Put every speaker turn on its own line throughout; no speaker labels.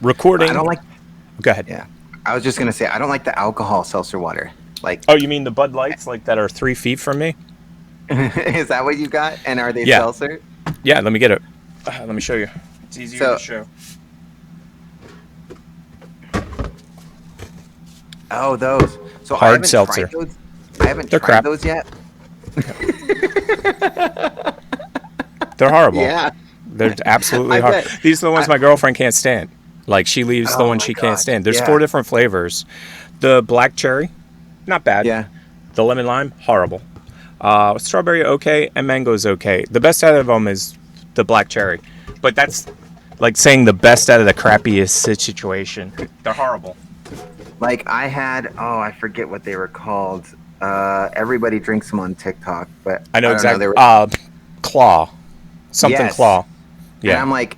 Recording.
I don't like.
Go ahead.
Yeah, I was just gonna say I don't like the alcohol seltzer water. Like,
Oh, you mean the Bud Lights, like that are 3 feet from me?
is that what you got? And are they
Yeah.
seltzer?
Yeah. Let me get it. Let me show you. It's easier
So-
to show.
Oh, those. So
Hard
I haven't
seltzer.
tried those. I haven't
They're
tried
crap.
those yet.
They're horrible.
Yeah.
They're absolutely
I
hard.
bet.
These are the ones my girlfriend can't stand. Like, she leaves the
Oh
one
my
she can't
gosh,
stand. There's
yeah.
4 different flavors. The black cherry, not bad.
Yeah.
The lemon lime, horrible. Strawberry, okay, and mango's okay. The best out of them is the black cherry, but that's like saying the best out of the crappiest situation. They're horrible.
Like I had. Oh, I forget what they were called. Everybody drinks them on TikTok, but
I know
don't
exactly.
They were,
Claw, something
Yes.
claw.
And
Yeah,
I'm like,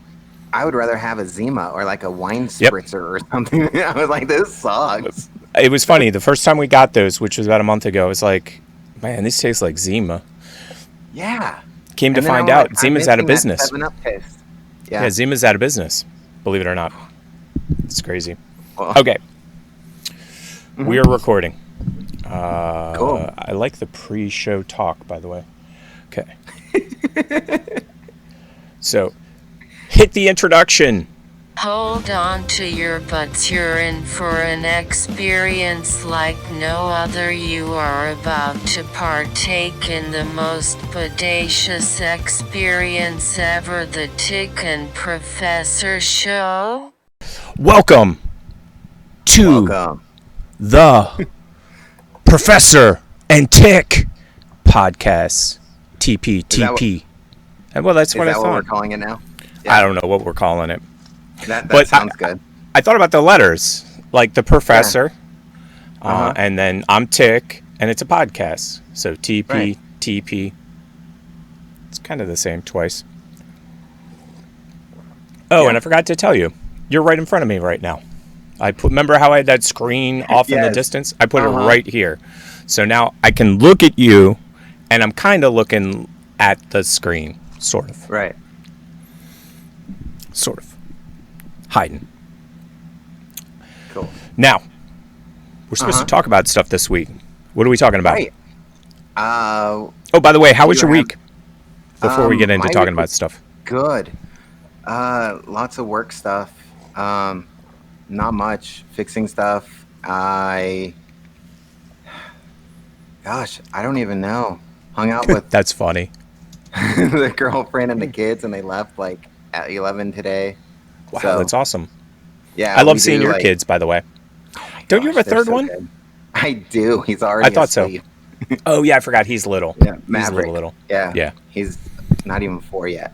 I would rather have a Zima or like a wine spritzer or something. I was like, this sucks.
it was funny. The first time we got those, which was about a month ago, I was like, man, these taste like Zima.
Yeah.
Came to
And then
find
I'm
out,
like, I'm
Zima's out of
missing that
business.
7-Up taste.
Yeah,
Yeah.
Zima's out of business. Believe it or not, it's crazy.
Well,
Okay,
mhm.
we are recording.
Cool.
I like the pre-show talk, by the way. Okay. So, hit the introduction.
Hold on to your butts, you're in for an experience like no other. You are about to partake in the most bodacious experience ever, the Tick and Professor Show.
Welcome to
Welcome.
the Professor and Tick podcast. TPTP. Well, that's
Is
what
that
I
what we're
thought.
calling it now?
I don't know what we're calling it.
That
But
sounds good.
I thought about the letters, like the Professor,
Uh-huh.
and then I'm Tick, and it's a podcast. So TP,
Right.
TP. It's kind of the same twice. Oh,
Yeah.
and I forgot to tell you, you're right in front of me right now. Remember how I had that screen off in the
Yes.
distance? I put it
Uh-huh.
right here. So now I can look at you, and I'm kind of looking at the screen, sort of.
Right.
Sort of. Hiding.
Cool.
Now, we're supposed to talk about stuff this week. What are we talking about?
Right.
Oh, by the way, how was
you
your
have-
week? Before we get into
my
talking
week
about
was
stuff.
Good. Lots of work stuff. Not much. Fixing stuff. Gosh, I don't even know. Hung out with
That's funny.
the girlfriend and the kids, and they left like at 11 today.
Wow,
So,
that's awesome.
Yeah,
I love
we
seeing
do,
your
like-
kids, by the way. Don't you have a
They're
third
so
one?
good. I do. He's already
I thought so.
asleep.
Oh, yeah, I forgot. He's little.
Yeah,
He's a
Maverick.
little.
Yeah.
Yeah.
He's not even 4 yet.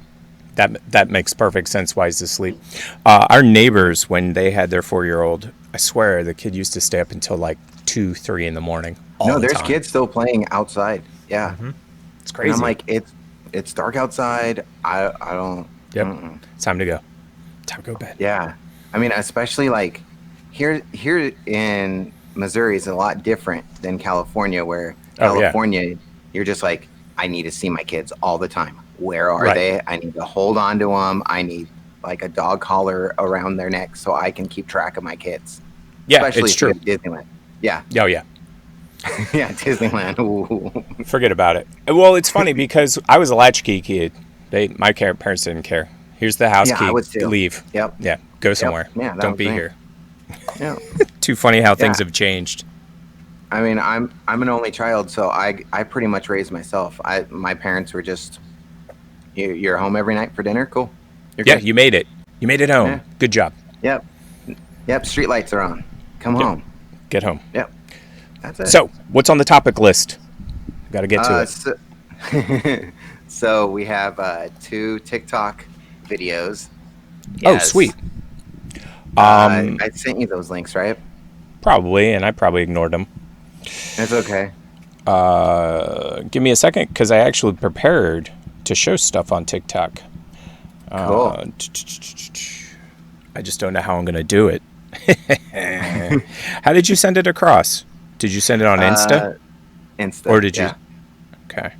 That makes perfect sense why he's asleep. Our neighbors, when they had their 4-year-old, I swear the kid used to stay up until like 2, 3 in the morning. All
No,
the
there's
time.
kids still playing outside. Yeah.
It's
And
crazy.
I'm like, it's dark outside. I don't.
Yep.
Mm-mm.
It's time to go. Time to go to bed.
Yeah. I mean, especially like here in Missouri is a lot different than California, where
Oh, yeah.
California, you're just like, I need to see my kids all the time. Where are
Right.
they? I need to hold on to them. I need like a dog collar around their neck so I can keep track of my kids.
Yeah,
Especially
it's
if you
true.
go to Disneyland. Yeah.
Oh, yeah.
Yeah, Disneyland. Ooh.
Forget about it. Well, it's funny because I was a latchkey kid. My parents didn't care. Here's the house
Yeah,
key.
I was too.
Leave.
Yep.
Yeah, go somewhere.
Yeah, that
Don't
was
be
me.
here.
Yeah.
Too funny how things
Yeah.
have changed.
I mean, I'm an only child, so I pretty much raised myself. My parents were just, you're home every night for dinner. Cool. You're
Yeah,
good.
you made it. You made it home.
Yeah.
Good job.
Yep. Street lights are on. Come
Yep.
home.
Get home.
Yep. That's it.
So, what's on the topic list? Got to get to it.
So we have 2 TikTok videos.
Oh,
Yes.
sweet.
I sent you those links, right?
Probably, and I probably ignored them.
It's okay.
Give me a second, because I actually prepared to show stuff on TikTok.
Cool.
I just don't know how I'm going to do it. How did you send it across? Did you send it on Insta?
Insta.
Or did you?
Yeah.
Okay.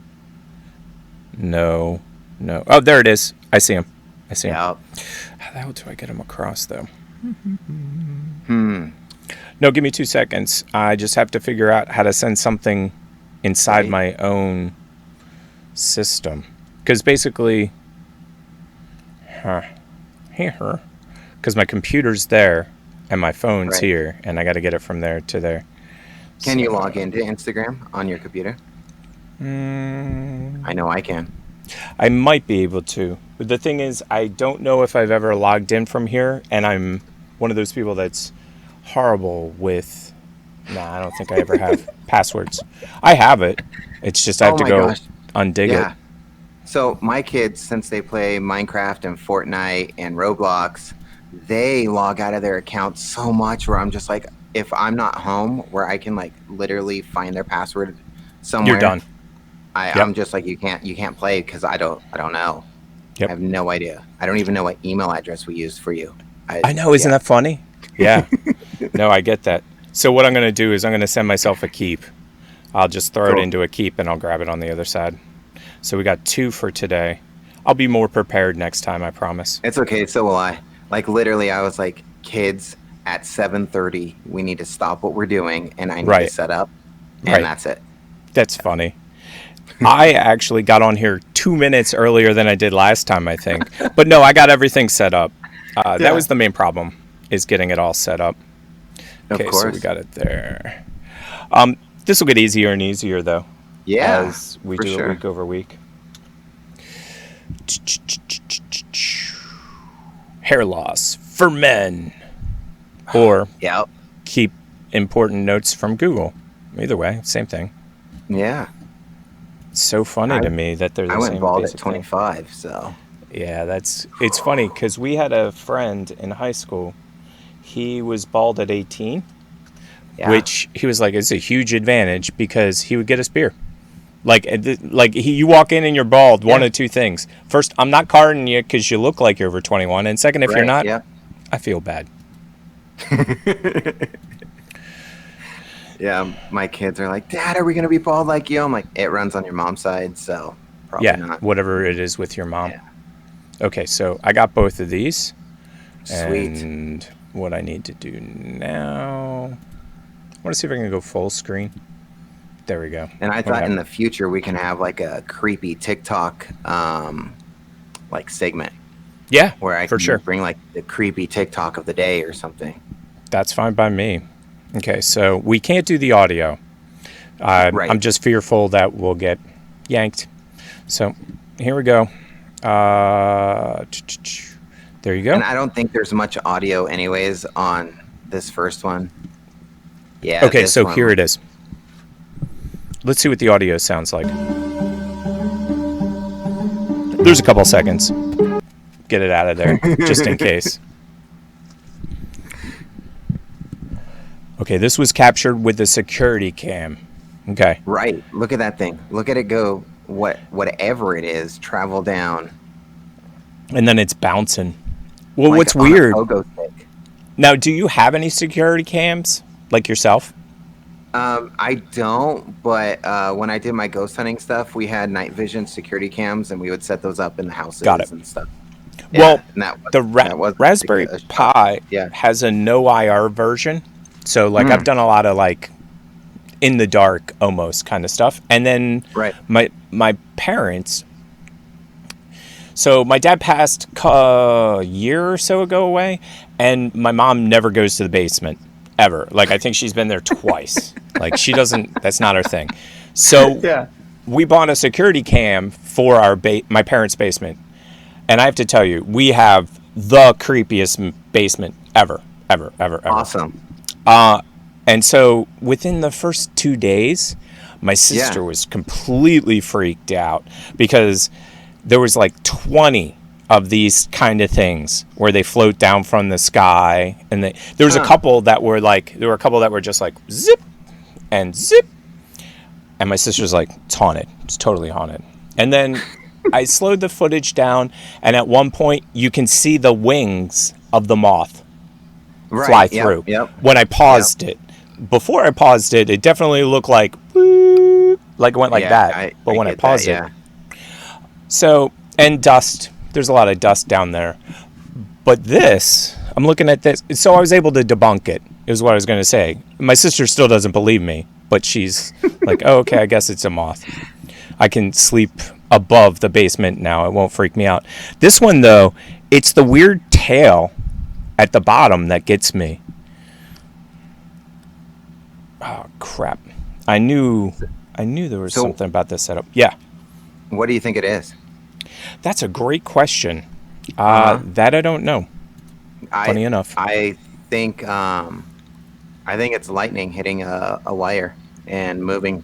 No. Oh, there it is. I see him.
Yeah.
How the hell do I get him across, though? No, give me 2 seconds. I just have to figure out how to send something inside
Right.
my own system. Because basically, here, because my computer's there and my phone's
Right.
here, and I got to get it from there to there.
Can you
So,
log into Instagram on your computer? I know I can.
I might be able to. But the thing is, I don't know if I've ever logged in from here, and I'm one of those people that's horrible with. Nah, I don't think I ever have passwords. I have it. It's just I have
Oh
to
my
go
gosh.
undig
Yeah.
it.
So my kids, since they play Minecraft and Fortnite and Roblox, they log out of their accounts so much where I'm just like, if I'm not home where I can like literally find their password somewhere,
You're done. Yep.
I'm just like, you can't play because I don't know.
Yep.
I have no idea. I don't even know what email address we used for you.
I know, isn't that funny? Yeah. No, I get that. So what I'm going to do is I'm going to send myself a keep. I'll just throw it
Cool.
into a keep and I'll grab it on the other side. So we got 2 for today. I'll be more prepared next time, I promise.
It's okay. So will I. Like literally, I was like, kids, at 7:30, we need to stop what we're doing, and I need to
Right.
set up, and
Right.
that's it.
That's funny. I actually got on here 2 minutes earlier than I did last time, I think. But no, I got everything set up.
Yeah.
That was the main problem, is getting it all set up.
Of
Okay,
course.
so we got it there. This will get easier and easier, though,
Yeah.
as we
for
do
sure.
it week over week. Hair loss for men. Or
Yep.
keep important notes from Google. Either way, same thing.
Yeah.
It's so funny
I-
to me that they're the
I went
same
bald at
basic thing.
25, so
Yeah, it's funny because we had a friend in high school. He was bald at 18,
yeah.
which he was like, it's a huge advantage because he would get us beer. Like, you walk in and you're bald. One
Yeah.
of 2 things. First, I'm not carding you because you look like you're over 21. And second, if you're
Right,
not,
yeah.
I feel bad.
Yeah, my kids are like, Dad, are we gonna be bald like you? I'm like, it runs on your mom's side, so probably
Yeah,
not.
whatever it is with your mom.
Yeah.
Okay, so I got both of these.
Sweet.
And what I need to do now, I want to see if I can go full screen. There we go.
And I thought
Okay.
in the future we can have like a creepy TikTok like segment
Yeah,
where I
for
can
sure.
bring like the creepy TikTok of the day or something.
That's fine by me. Okay, so we can't do the audio.
Right.
I'm just fearful that we'll get yanked. So here we go. There you go.
And I don't think there's much audio anyways on this first one. Yeah.
Okay,
this
so
one.
here it is. Let's see what the audio sounds like. There's a couple seconds. Get it out of there, just in case. Okay, this was captured with the security cam. Okay.
Right. Look at that thing. Look at it go. Whatever it is, travel down.
And then it's bouncing. Well,
like
what's
on a
weird...
pogo stick.
Now, do you have any security cams, like yourself?
I don't, but when I did my ghost hunting stuff, we had night vision security cams, and we would set those up in the houses
Got it.
and stuff.
Well,
and that was,
The
that was
Raspberry
a-
Pi
Yeah.
has a no IR version. So, like, I've done a lot of, like, in the dark almost kind of stuff. And then
Right.
my parents... So my dad passed a year or so ago away, and my mom never goes to the basement, ever. Like, I think she's been there twice. Like, she doesn't... That's not her thing. So...
Yeah.
We bought a security cam for our my parents' basement, and I have to tell you, we have the creepiest basement ever.
Awesome.
And so within the first 2 days, my sister was completely freaked out because there was like 20 of these kind of things where they float down from the sky, and there was a couple that were just like zip and zip. And my sister's like, it's haunted. It's totally haunted. And then I slowed the footage down, and at one point, you can see the wings of the moth fly through.
Yep.
When I paused it. Before I paused it, it definitely looked like, it went like that. But when I
get
paused
that,
it. So, and dust. There's a lot of dust down there. But this, I'm looking at this. So I was able to debunk it, is what I was going to say. My sister still doesn't believe me, but she's like, oh, okay, I guess it's a moth. I can sleep above the basement now. It won't freak me out. This one, though, it's the weird tail at the bottom that gets me. Oh, crap. I knew there was something about this setup. Yeah.
What do you think it is?
That's a great question. That I don't know. Funny enough.
I think it's lightning hitting a wire and moving.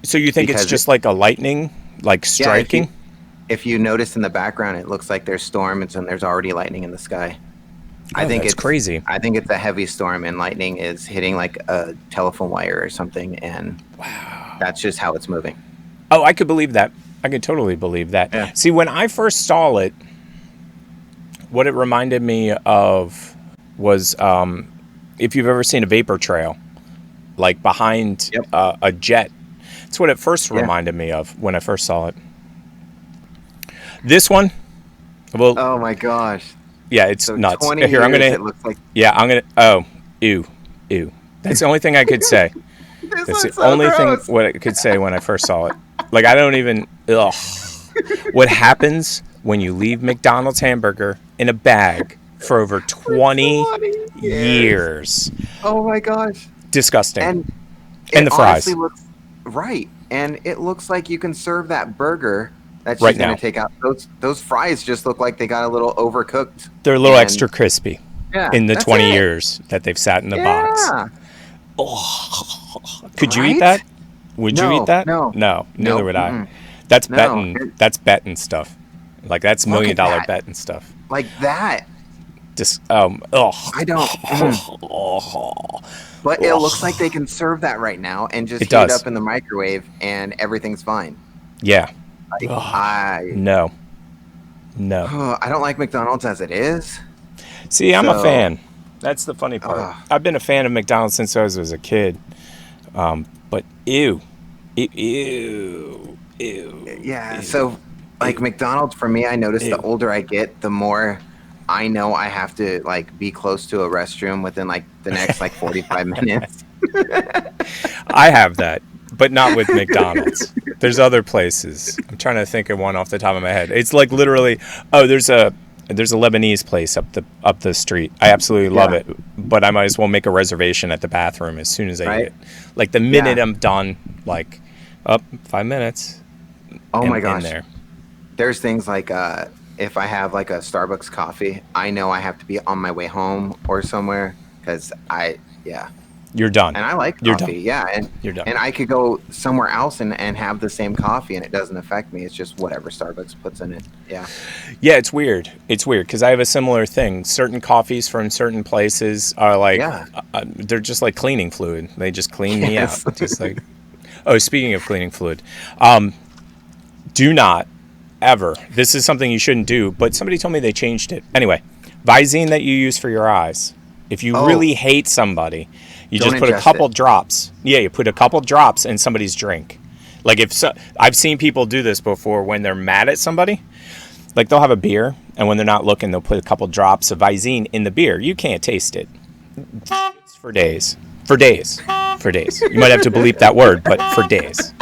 So you think it's just like a lightning, like striking?
Yeah, if you notice in the background, it looks like there's storms and there's already lightning in the sky. I think it's
crazy.
I think it's a heavy storm and lightning is hitting like a telephone wire or something, and wow, that's just how it's moving.
Oh, I could believe that. I could totally believe that.
Yeah.
See, when I first saw it, what it reminded me of was if you've ever seen a vapor trail, like behind a jet. That's what it first reminded me of when I first saw it. This one, well,
oh my gosh,
yeah, it's
so
nuts.
20
Here, I'm
years,
gonna.
it looks like...
Yeah, I'm gonna. Oh, ew. That's the only thing I could say. That's the only thing what I could say when I first saw it. Like, I don't even. Ugh. What happens when you leave McDonald's hamburger in a bag for over 20 years?
Oh my gosh.
Disgusting.
And
the fries.
Looks right. And it looks like you can serve that burger that she's
right
going
now.
to take out. Those fries just look like they got a little overcooked.
They're a little extra crispy
in
the 20 years that they've sat in the box. Oh. Could you eat that? Would you eat that?
No.
Neither would I. That's betting. That's betting stuff. Like, that's $1 million betting stuff.
Like that.
Just
I don't. But it looks like they can serve that right now and just heat it up in the microwave and everything's fine.
Yeah.
Like,
no.
I don't like McDonald's as it is.
See, I'm a fan. That's the funny part. I've been a fan of McDonald's since I was a kid. But ew.
Yeah, so like McDonald's for me, I notice the older I get, the more I know I have to like be close to a restroom within like the next like 45 minutes.
I have that, but not with McDonald's. There's other places. I'm trying to think of one off the top of my head. It's like literally, there's a Lebanese place up the street. I absolutely love it, but I might as well make a reservation at the bathroom as soon as I eat it. Like the minute I'm done, like 5 minutes.
Oh my gosh.
In there.
There's things like if I have like a Starbucks coffee, I know I have to be on my way home or somewhere because
you're done.
And I like coffee. You're done. You're done. And I could go somewhere else and have the same coffee and it doesn't affect me. It's just whatever Starbucks puts in it. Yeah.
Yeah, it's weird. It's weird because I have a similar thing. Certain coffees from certain places are like, they're just like cleaning fluid. They just clean me out. Just like, speaking of cleaning fluid, do not ever. This is something you shouldn't do, but somebody told me they changed it. Anyway, Visine that you use for your eyes. If you really hate somebody, you just put a couple drops. Yeah, you put a couple drops in somebody's drink. Like I've seen people do this before when they're mad at somebody. Like they'll have a beer, and when they're not looking, they'll put a couple drops of Visine in the beer. You can't taste it. It's for days. For days. You might have to bleep that word, but for days.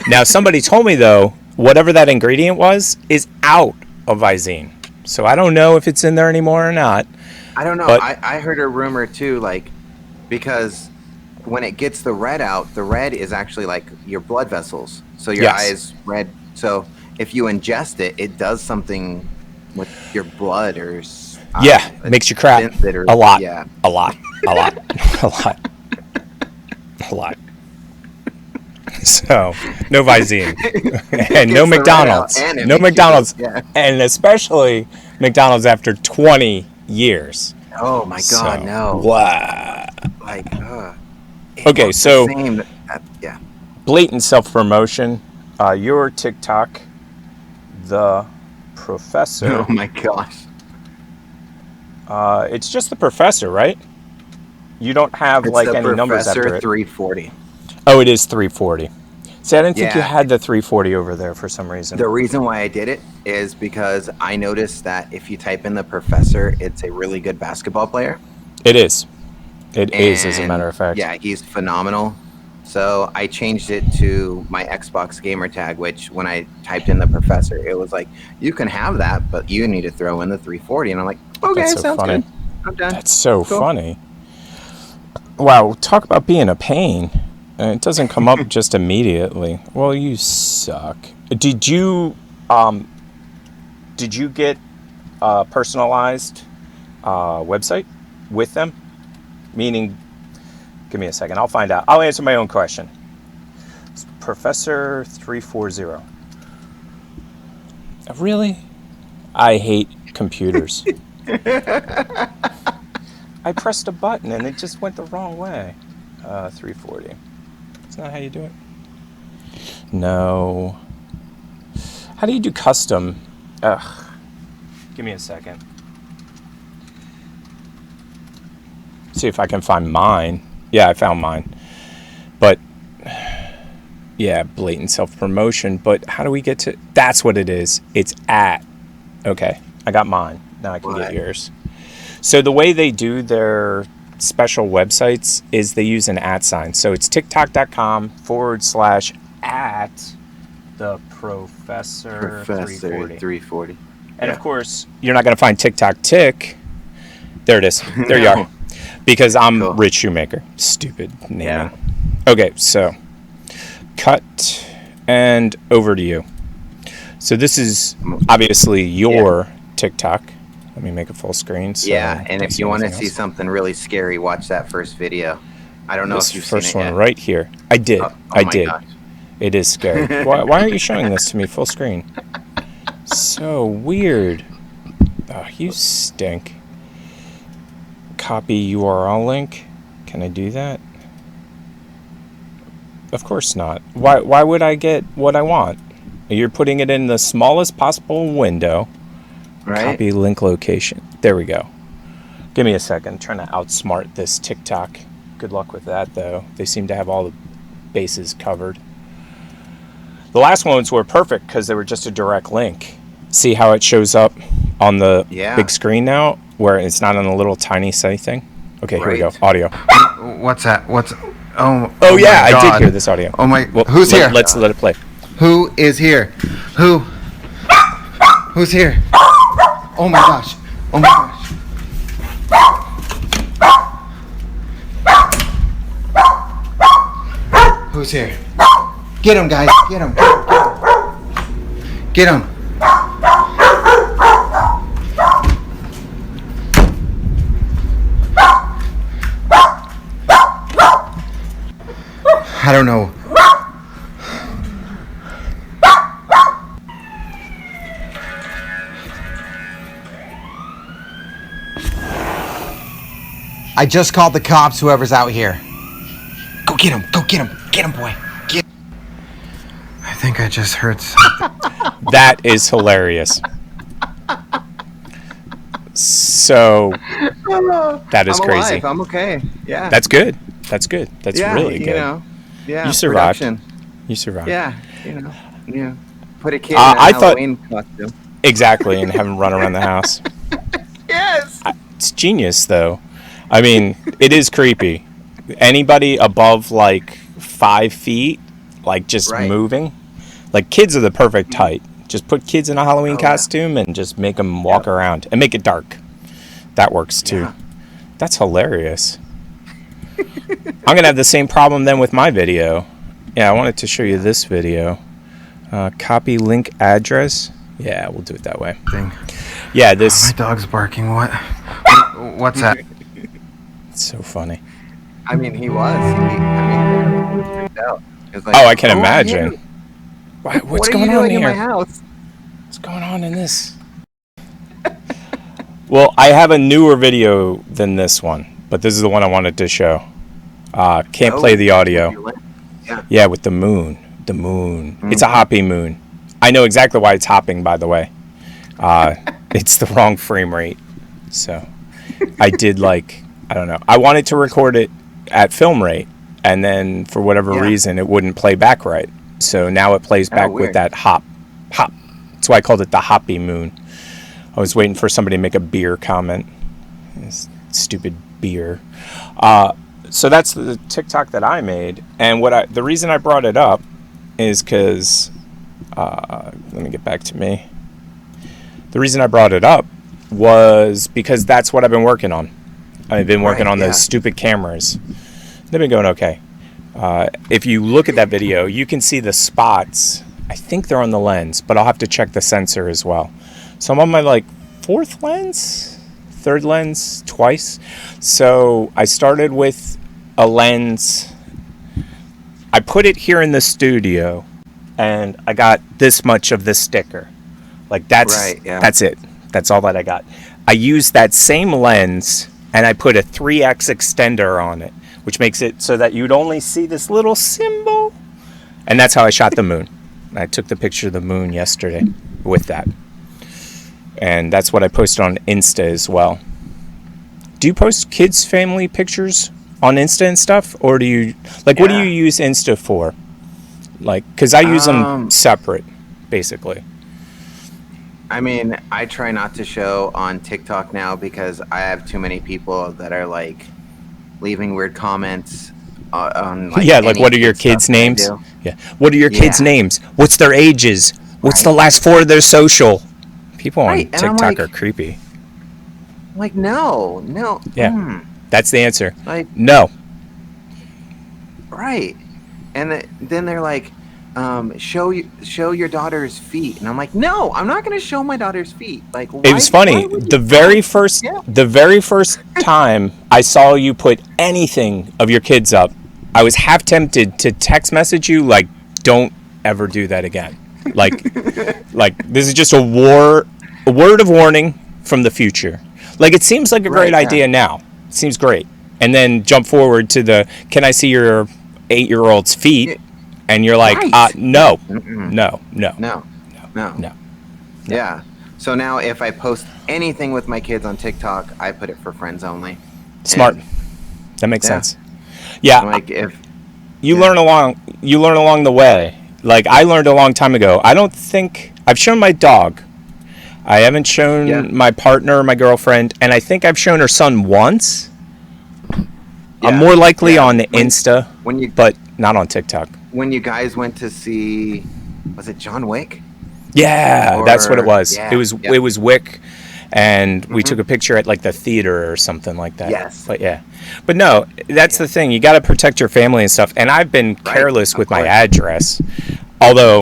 Now, somebody told me, though, whatever that ingredient was is out of Visine. So I don't know if it's in there anymore or not.
I don't know.
But
I heard a rumor, too, like, because when it gets the red out, the red is actually like your blood vessels. So your eyes red. So if you ingest it, it does something with your blood or...
it makes you crap. A lot. Yeah. A lot. So, no Visine. And no McDonald's. No McDonald's. And especially McDonald's after 20 years.
Oh my God, no.
Wow.
Like,
okay, so blatant self-promotion. Your TikTok, the professor.
Oh my gosh.
It's just the professor, right? You don't have like any numbers after it.
340.
Oh, it is 340. See, I didn't think you
Yeah.
had the 340 over there for some reason.
The reason why I did it is because I noticed that if you type in the professor, it's a really good basketball player.
It is. It is, as a matter of fact.
Yeah, he's phenomenal. So I changed it to my Xbox gamer tag, which when I typed in the professor, it was like, you can have that, but you need to throw in the 340. And I'm like, okay,
That's so
sounds
funny.
good. I'm done.
That's so
Cool.
funny. Wow, talk about being a pain. It doesn't come up just immediately. Well, you suck. Did you get a personalized website with them? Meaning, give me a second. I'll find out. I'll answer my own question. It's Professor 340. Really? I hate computers. I pressed a button and it just went the wrong way. 340. That's not how you do it. No. How do you do custom? Ugh. Give me a second. See if I can find mine. Yeah, I found mine. But, yeah, blatant self-promotion. But how do we get to... That's what it is. It's at... Okay, I got mine. Now I can get yours. So the way they do their special websites is they use an @ sign. So it's tiktok.com/@ the Professor
340.
And of course, you're not going to find TikTok tick. There it is. There you are. Because I'm
Cool.
Rich Shumaker. Stupid naming.
Yeah.
Okay, so cut and over to you. So this is obviously your TikTok. Let me make it full screen. So
Yeah, and if you want to
anything
see
else.
something really scary, watch that first video. I don't know
This
if you've
first
seen it
one
yet.
right here. I did.
Oh
I
my
did.
gosh.
It is scary. Why aren't you showing this to me full screen? So weird. Oh, you stink. Copy URL link. Can I do that? Of course not. Why would I get what I want? You're putting it in the smallest possible window.
Right?
Copy link location. There we go. Give me a second. I'm trying to outsmart this TikTok. Good luck with that, though. They seem to have all the bases covered. The last ones were perfect because they were just a direct link. See how it shows up on the big screen now, where it's not on a little tiny thing? Okay, here we go. Audio.
What's that?
Oh
my
yeah, I
God.
did hear this audio.
Oh my,
Well,
who's here?
Let's let it play.
Who is here? Who's here? Oh my gosh. Oh my gosh. Who's here? Get him, guys. Get him. Get him. I don't know. I just called the cops, whoever's out here. Go get him. Go get him. Get him, boy. Get. I think I just heard something.
That is hilarious. So that is
I'm
crazy.
alive. I'm okay. Yeah.
That's good. That's good. That's really good.
You know, yeah.
You survived.
Production.
You survived.
Yeah. Yeah. Put a kid
I
in a
thought-
Halloween costume.
Exactly, and have him run around the house.
Yes.
It's genius, though. I mean, it is creepy. Anybody above like 5 feet, like just
Right.
moving, like kids are the perfect height. Just put kids in a Halloween
Oh, yeah.
costume and just make them walk around and make it dark. That works too.
Yeah.
That's hilarious. I'm gonna have the same problem then with my video. Yeah, I wanted to show you this video. Copy link address. Yeah, we'll do it that way.
Thing.
Yeah, this.
My dog's barking. What? What's that?
It's so funny.
I mean, he was. I mean, freaked out. He was like,
Oh, I can
"Oh,
imagine.
hey,
What's
what are
going
you
on
doing in my
here?
house?
What's going on in this? Well, I have a newer video than this one, but this is the one I wanted to show. Can't play the audio. Yeah, with the moon. The moon. It's a hopping moon. I know exactly why it's hopping, by the way. It's the wrong frame rate. So I did I don't know. I wanted to record it at film rate, and then for whatever reason, it wouldn't play back right. So now it plays back with
weird.
that hop. That's why I called it the hoppy moon. I was waiting for somebody to make a beer comment. This stupid beer. So that's the TikTok that I made, and the reason I brought it up is because let me get back to me. The reason I brought it up was because that's what I've been working on. I've been working on those stupid cameras. They've been going okay. If you look at that video, you can see the spots. I think they're on the lens, but I'll have to check the sensor as well. So I'm on my fourth lens, third lens, twice. So I started with a lens. I put it here in the studio, and I got this much of the sticker. That's it. That's all that I got. I used that same lens, and I put a 3x extender on it, which makes it so that you'd only see this little symbol. And that's how I shot the moon. I took the picture of the moon yesterday with that. And that's what I posted on Insta as well. Do you post kids' family pictures on Insta and stuff? Or do you, what do you use Insta for? Because I use them separate, basically.
I mean, I try not to show on TikTok now because I have too many people that are leaving weird comments on
what are your kids' names? Yeah. What are your kids' names? What's their ages? What's the last four of their social? People on TikTok are creepy.
No.
Yeah. That's the answer. No.
Right. And then they're like, show your daughter's feet, and I'm like, no, I'm not going to show my daughter's feet. Why,
it was funny. The very first time I saw you put anything of your kids up, I was half tempted to text message you don't ever do that again. This is just a word of warning from the future. It seems like a great idea now. It seems great. And then jump forward to the, can I see your 8-year-old's feet? And you're like, no.
Yeah. So now if I post anything with my kids on TikTok, I put it for friends only.
Smart. That makes sense. Yeah.
If
you learn along the way. I learned a long time ago. I don't think I've shown my dog. I haven't shown my partner, my girlfriend, and I think I've shown her son once. I'm more likely on Insta, but not on TikTok.
When you guys went to see, was it John Wick?
Yeah, that's what it was. Yeah, it was Wick, and we took a picture at the theater or something like that.
Yes.
But no, that's the thing. You got to protect your family and stuff. And I've been careless with my address. Although,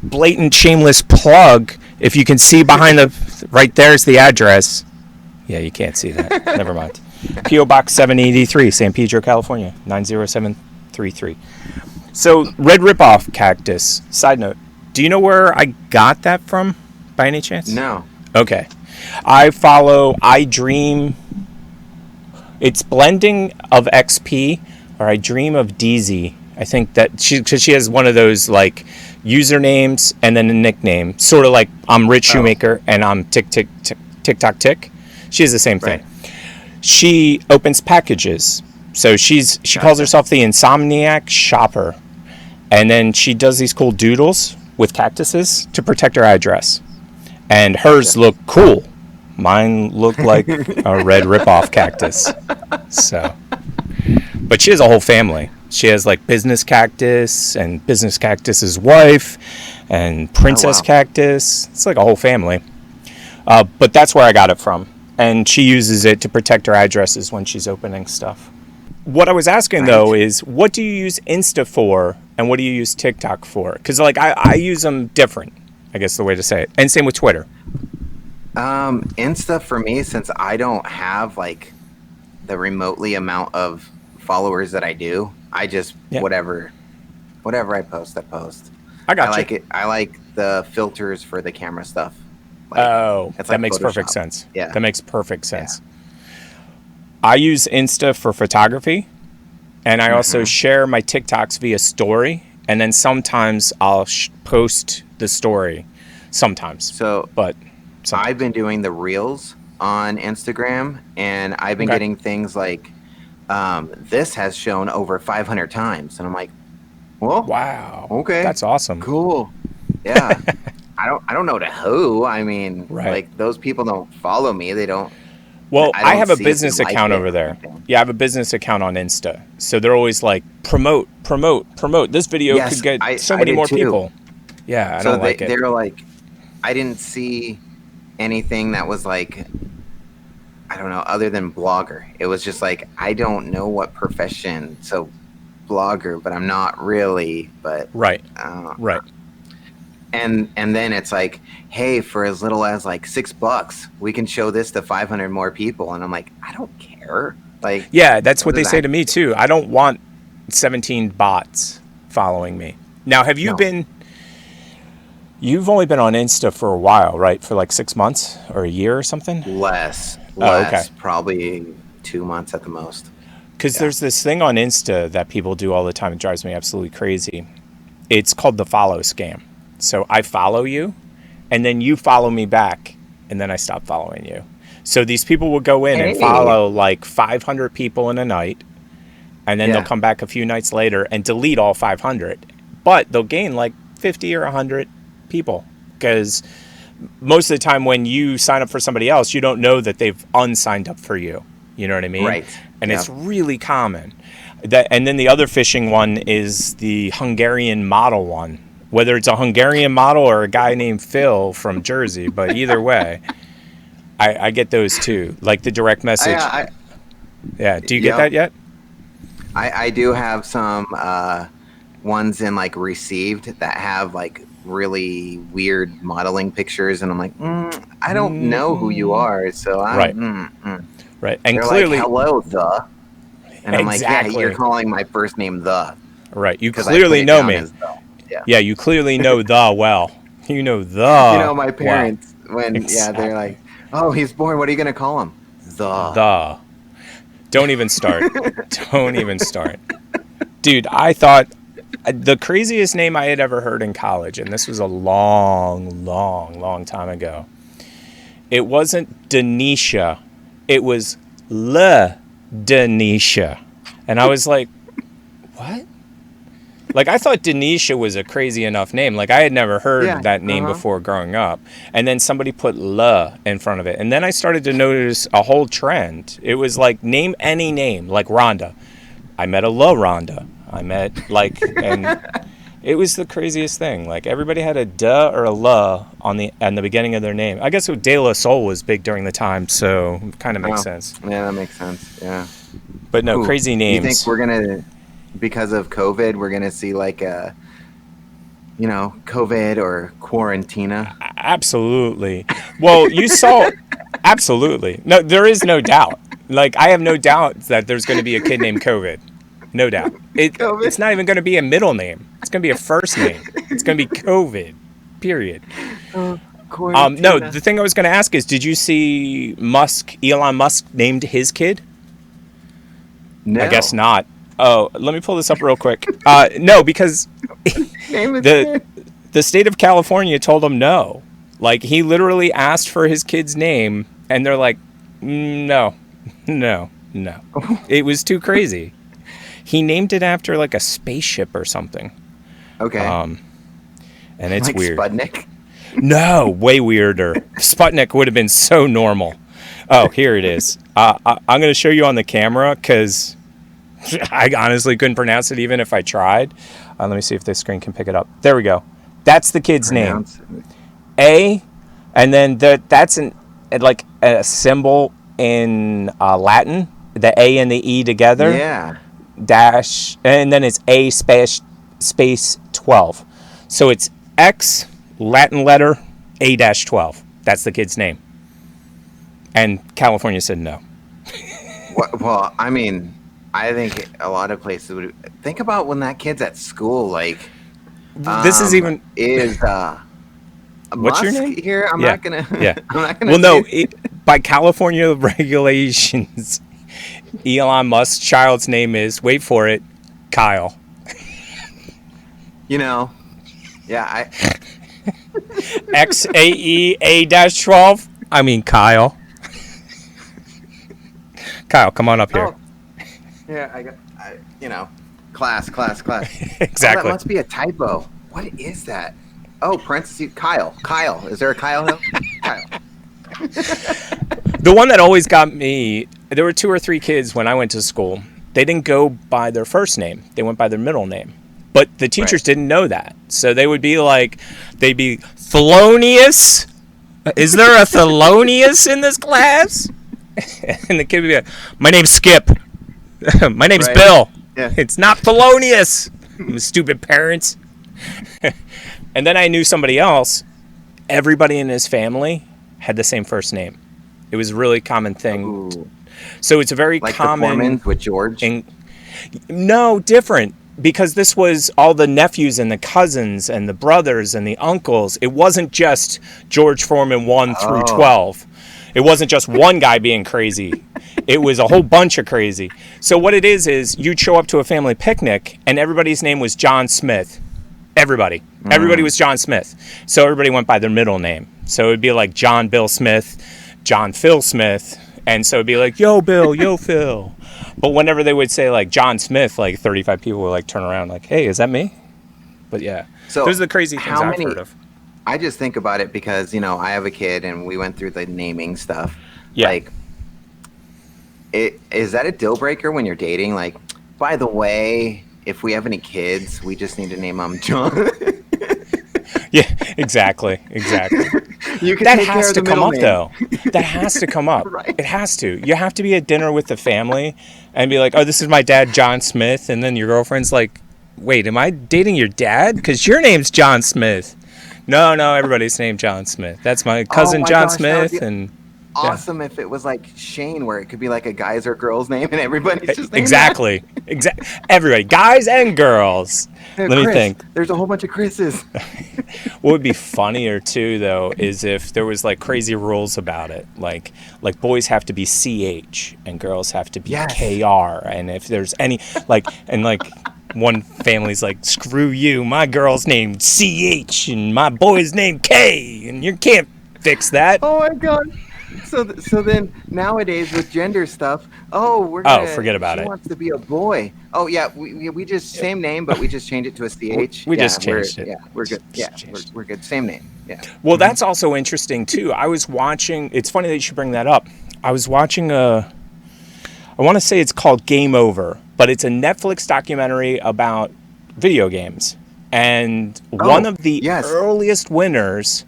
blatant shameless plug. If you can see behind right there's the address. Yeah, you can't see that. Never mind. P.O. Box 783, San Pedro, California, 90733. So, red ripoff cactus. Side note, do you know where I got that from, by any chance?
No.
Okay. I follow I Dream. It's blending of XP, or I Dream of DZ. I think that because she has one of those usernames and then a nickname, sort of like I'm Rich Shumaker and I'm TikTok Tick. She has the same thing. She opens packages, so she calls herself the Insomniac Shopper, and then she does these cool doodles with cactuses to protect her address, and hers look cool. Mine look like a red ripoff cactus. So, but she has a whole family. She has Business Cactus and Business Cactus's wife and Princess Cactus. It's a whole family. But that's where I got it from. And she uses it to protect her addresses when she's opening stuff. What I was asking, though, is what do you use Insta for and what do you use TikTok for? Because, I use them different, I guess the way to say it. And same with Twitter.
Insta for me, since I don't have, the remotely amount of followers that I do, I just, whatever I post, I post.
I got you.
Like it. I like the filters for the camera stuff.
That makes perfect sense.
Yeah.
That makes perfect sense. Yeah. I use Insta for photography, and I also share my TikToks via story, and then sometimes I'll post the story. Sometimes.
I've been doing the reels on Instagram, and I've been getting things like, this has shown over 500 times, and I'm like, Well,
Wow.
okay.
That's awesome.
Cool. Yeah. I don't know to who. I mean,
Right.
like those people don't follow me. They don't.
Well,
I
I
don't
have a
see if they
business
like
account
it
over
or
there.
anything.
Yeah, I have a business account on Insta. So they're always like, promote. This video
Yes,
could get
I
so many
did
more
too.
people. Yeah, I
So
don't like it.
they're like, I didn't see anything that was like, I don't know, other than blogger. It was just like, I don't know what profession. So blogger, but I'm not really. But
Right. Right.
and then it's like, hey, for as little as like $6, we can show this to 500 more people. And I'm like, I don't care. Like,
Yeah, that's what they
does
say
that-
to me too. I don't want 17 bots following me. Now, have you
No.
you've only been on Insta for a while, right? For like 6 months or a year or something?
Less,
Oh, okay.
probably 2 months at the most.
Because there's this thing on Insta that people do all the time. It drives me absolutely crazy. It's called the follow scam. So I follow you, and then you follow me back, and then I stop following you. So these people will go in and
Hey.
follow like 500 people in a night, and then
Yeah.
they'll come back a few nights later and delete all 500. But they'll gain like 50 or 100 people, because most of the time when you sign up for somebody else, you don't know that they've unsigned up for you. You know what I mean?
Right.
And
Yeah.
it's really common. And then the other phishing one is the Hungarian model one. Whether it's a Hungarian model or a guy named Phil from Jersey, but either way, I get those too. Like the direct message. Yeah. Do you get
Yeah.
that yet?
I do have some ones in like received that have like really weird modeling pictures, and I'm like, I don't know who you are, so I'm
Right. Right. And
They're
clearly,
like, hello, the, and I'm like, yeah,
Exactly.
you're calling my first name the,
right. You
'cause I
clearly
put it
know
down
me.
as the. Yeah.
Yeah. You clearly know the well. You know the.
You know, my
well.
parents when
Exactly.
they're like, oh, he's born. What are you gonna call him?
The. Don't even start. Don't even start. Dude, I thought the craziest name I had ever heard in college, and this was a long time ago. It wasn't Denisha. It was Le Denisha. And I was like, what? Like, I thought Denisha was a crazy enough name. Like, I had never heard that name before growing up. And then somebody put Le in front of it. And then I started to notice a whole trend. It was like, name any name, like Rhonda. I met a La Rhonda. I met, like, and it was the craziest thing. Like, everybody had a duh or a la on the beginning of their name. I guess De La Soul was big during the time, so it kind of makes sense.
Yeah, that makes sense. Yeah.
But no,
Ooh,
crazy names.
You think we're gonna, because of COVID, we're gonna see like a, COVID or Quarantina?
Absolutely. Well, you saw, absolutely. No, there is no doubt. Like, I have no doubt that there's going to be a kid named COVID. No doubt. It's not even going to be a middle name. It's going to be a first name. It's going to be COVID. Period. No, the thing I was going to ask is, did you see Elon Musk named his kid?
No.
I guess not. Oh, let me pull this up real quick. No, because the state of California told him no. Like, he literally asked for his kid's name, and they're like, no. It was too crazy. He named it after like a spaceship or something.
Okay.
And it's
like
weird.
Sputnik?
No, way weirder. Sputnik would have been so normal. Oh, here it is. I'm going to show you on the camera because I honestly couldn't pronounce it even if I tried. Let me see if this screen can pick it up. There we go. That's the kid's name. A, and then that's like a symbol in Latin. The A and the E together.
Yeah.
Dash, and then it's A space 12. So it's X, Latin letter, A-12. That's the kid's name. And California said no.
Well, I mean, I think a lot of places would think about when that kid's at school. Like,
This is even
is
what's your
Musk
name
here? I'm
Yeah.
not gonna.
Yeah.
I'm not gonna.
Well, no, by California regulations, Elon Musk's child's name is, wait for it, Kyle.
Yeah.
XAEA-12. I mean Kyle. Kyle, come on up here.
Yeah. Class. Oh,
Exactly.
that must be a typo. What is that? Oh, parentheses, Kyle. Is there a Kyle Hill? Kyle.
The one that always got me, there were 2 or 3 kids when I went to school. They didn't go by their first name. They went by their middle name. But the teachers didn't know that. So they would be like, they'd be, Thelonious? Is there a Thelonious in this class? And the kid would be like, my name's Skip. My name's Bill.
Yeah.
It's not Thelonious. Stupid parents. And then I knew somebody else. Everybody in his family had the same first name. It was a really common thing.
Ooh.
So it's a very
Like
common.
the Foremans with George?
No, different. Because this was all the nephews and the cousins and the brothers and the uncles. It wasn't just George Foreman 1 through 12. It wasn't just one guy being crazy. It was a whole bunch of crazy. So what it is you'd show up to a family picnic and everybody's name was John Smith. Everybody was John Smith. So everybody went by their middle name. So it'd be like John Bill Smith, John Phil Smith. And so it'd be like, yo, Bill, yo, Phil. But whenever they would say like John Smith, like 35 people would like turn around like, hey, is that me? But yeah,
So
those are the crazy things I've heard of.
I just think about it because, I have a kid and we went through the naming stuff.
Yeah.
Like, is that a deal breaker when you're dating? Like, by the way, if we have any kids, we just need to name them John.
Yeah, exactly.
You can
That
take care
has
of
to
the
come
middle
up,
name.
though. That has to come up.
Right.
It has to. You have to be at dinner with the family and be like, oh, this is my dad, John Smith. And then your girlfriend's like, wait, am I dating your dad? Because your name's John Smith. No, everybody's named John Smith. That's my cousin John
gosh, that would
Smith.
be
And
awesome if it was like Shane, where it could be like a guy's or girl's name and everybody's just named
exactly. Everybody, guys and girls.
that.
Let me
Chris,
think.
There's a whole bunch of Chris's.
What would be funnier too, though, is if there was like crazy rules about it, like boys have to be CH and girls have to be
Yes.
KR, and if there's any one family's like, screw you, my girl's named CH and my boy's named K, and you can't fix that.
Oh my god. So then nowadays with gender stuff,
forget about
she
it.
wants to be a boy. Oh yeah, we just same name, but we just changed it to a CH.
We just changed it.
Yeah, we're good. Yeah, we're good. Same name. Yeah.
Well, that's also interesting too. I was watching. It's funny that you should bring that up. I was watching I want to say it's called Game Over, but it's a Netflix documentary about video games. And one of the earliest winners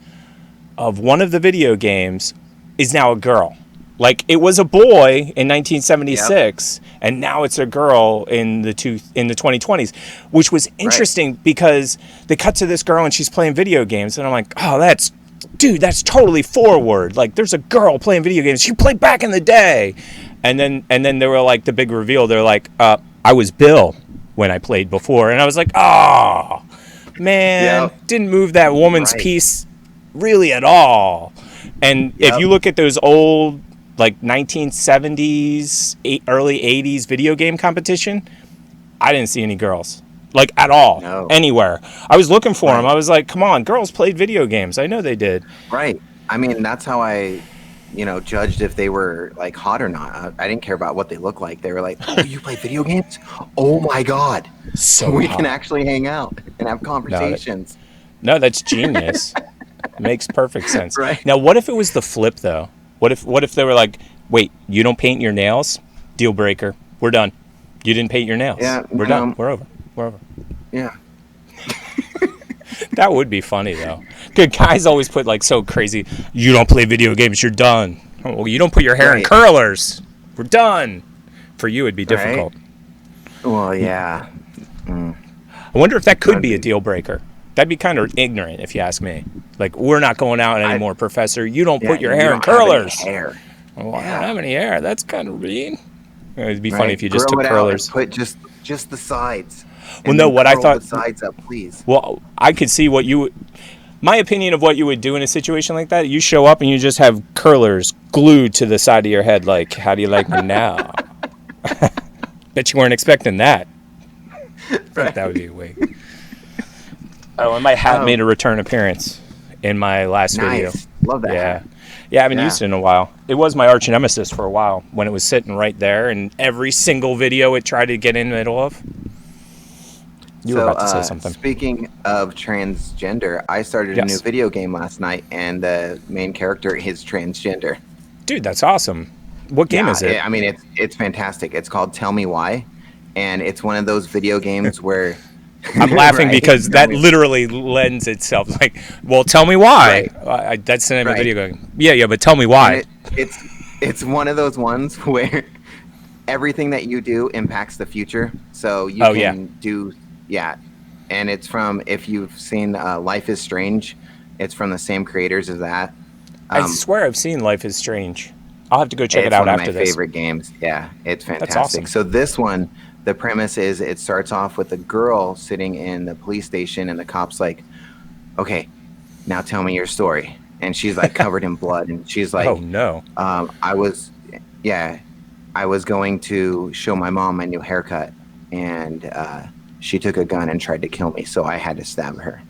of one of the video games is now a girl. Like, it was a boy in 1976, and now it's a girl in the 2020s, which was interesting because they cut to this girl and she's playing video games, and I'm like, oh, that's totally forward. Like, there's a girl playing video games. She played back in the day. And then they were like, the big reveal, they're like, I was Bill when I played before. And I was like, oh, man, didn't move that woman's piece really at all. And if you look at those old, like 1970s, early 80s video game competition, I didn't see any girls, like at all, anywhere. I was looking for them. I was like, come on, girls played video games. I know they did.
Right. I mean, that's how I, judged if they were like hot or not. I didn't care about what they looked like. They were like, oh, you play video games? Oh my God.
So
we
hot.
can actually hang out and have conversations.
No, that's genius. Makes perfect sense.
Right.
Now, what if it was the flip though? What if they were like, wait, you don't paint your nails? Deal breaker. We're done. You didn't paint your nails.
Yeah,
We're done. We're over.
Yeah.
That would be funny though. Good guys always put like so crazy. You don't play video games. You're done. Oh, well, you don't put your hair in curlers. We're done. For you, it'd be difficult.
Well, yeah.
I wonder if that could be a deal breaker. That'd be kind of ignorant, if you ask me. Like, we're not going out anymore, Professor. You don't put your hair in curlers. Well, I don't have any hair. That's kind of mean. It'd be funny if you just took curlers.
Put just the sides.
Well, no, what I thought.
The sides up, please.
Well, I could see what you would. My opinion of what you would do in a situation like that. You show up and you just have curlers glued to the side of your head. Like, how do you like me now? Bet you weren't expecting that. Right. That would be weird. Oh, and my hat made a return appearance in my last video.
Love that hat.
Yeah, I haven't used it in a while. It was my arch nemesis for a while when it was sitting right there, and every single video it tried to get in the middle of. You were about to say something.
Speaking of transgender, I started a new
Yes.
video game last night, and the main character is transgender.
Dude, that's awesome. What game is it?
I mean, it's fantastic. It's called Tell Me Why, and it's one of those video games where
I'm laughing
Right,
because
tell
that
me-
literally lends itself like, well, tell me why. That's the name of the
Right.
video game. Yeah, but tell me why.
and it's one of those ones where everything that you do impacts the future. So you
Oh,
can
yeah.
do and it's from, if you've seen Life is Strange, it's from the same creators as that.
I swear I've seen Life is Strange. I'll have to go check it
It's
out
one of
after
my
this.
favorite games. Yeah, it's fantastic.
awesome.
So this one, the premise is it starts off with a girl sitting in the police station, and the cop's like, "Okay, now tell me your story." And she's like covered in blood, and she's like,
Oh no.
I was going to show my mom my new haircut, and she took a gun and tried to kill me, so I had to stab her."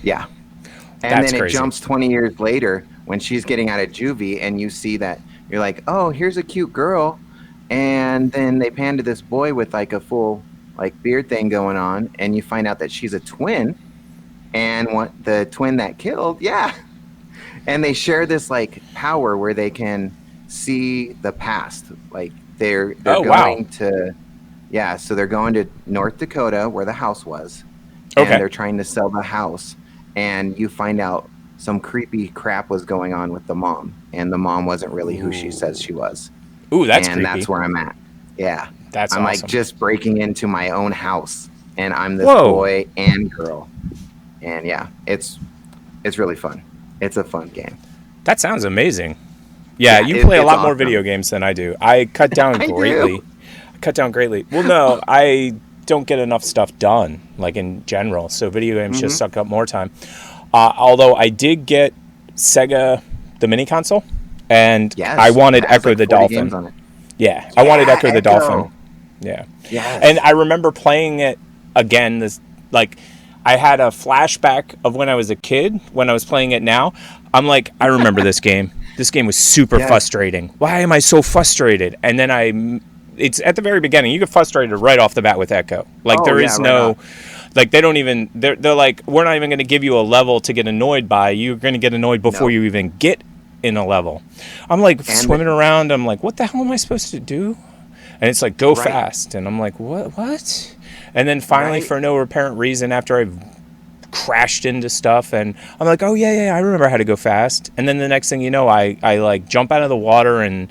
Yeah. And
That's
then it
crazy.
jumps 20 years later when she's getting out of juvie, and you see that you're like, oh, here's a cute girl. And then they pan to this boy with like a full like beard thing going on, and you find out that she's a twin, and the twin that killed, and they share this like power where they can see the past. Like they're
Oh, wow.
going to so they're going to North Dakota where the house was, and
Okay.
they're trying to sell the house, and you find out some creepy crap was going on with the mom, and the mom wasn't really who she says she was.
Ooh, that's
and
creepy.
that's where I'm at. Yeah.
That's
I'm
awesome.
like just breaking into my own house, and I'm this
Whoa.
boy and girl. And yeah, it's really fun. It's a fun game.
That sounds amazing. Yeah,
Yeah,
you play a
it's
lot more
awesome.
video games than I do. I cut down
I do.
greatly. I cut down greatly. Well, no, I don't get enough stuff done, like in general. So video games just suck up more time. Although I did get Sega, the mini console, and
Yes.
I wanted
it has,
Echo
like,
the
40
Dolphin.
games on it.
Yeah, I wanted Echo the
Echo.
Dolphin. Yeah.
Yes.
And I remember playing it again. I had a flashback of when I was a kid. When I was playing it now, I'm like, I remember this game. This game was super
Yes.
frustrating. Why am I so frustrated? And then it's at the very beginning. You get frustrated right off the bat with Echo. Like
Oh,
there
yeah,
is
right
no,
on.
like they don't even. They're like, we're not even going to give you a level to get annoyed by. You're going to get annoyed before
No.
you even get in a level. I'm like
And
swimming around. I'm like, what the hell am I supposed to do? And it's like, go
Right.
fast. And I'm like, what? And then finally,
Right.
for no apparent reason, after I've crashed into stuff, and I'm like, oh, yeah, I remember how to go fast. And then the next thing you know, I like jump out of the water and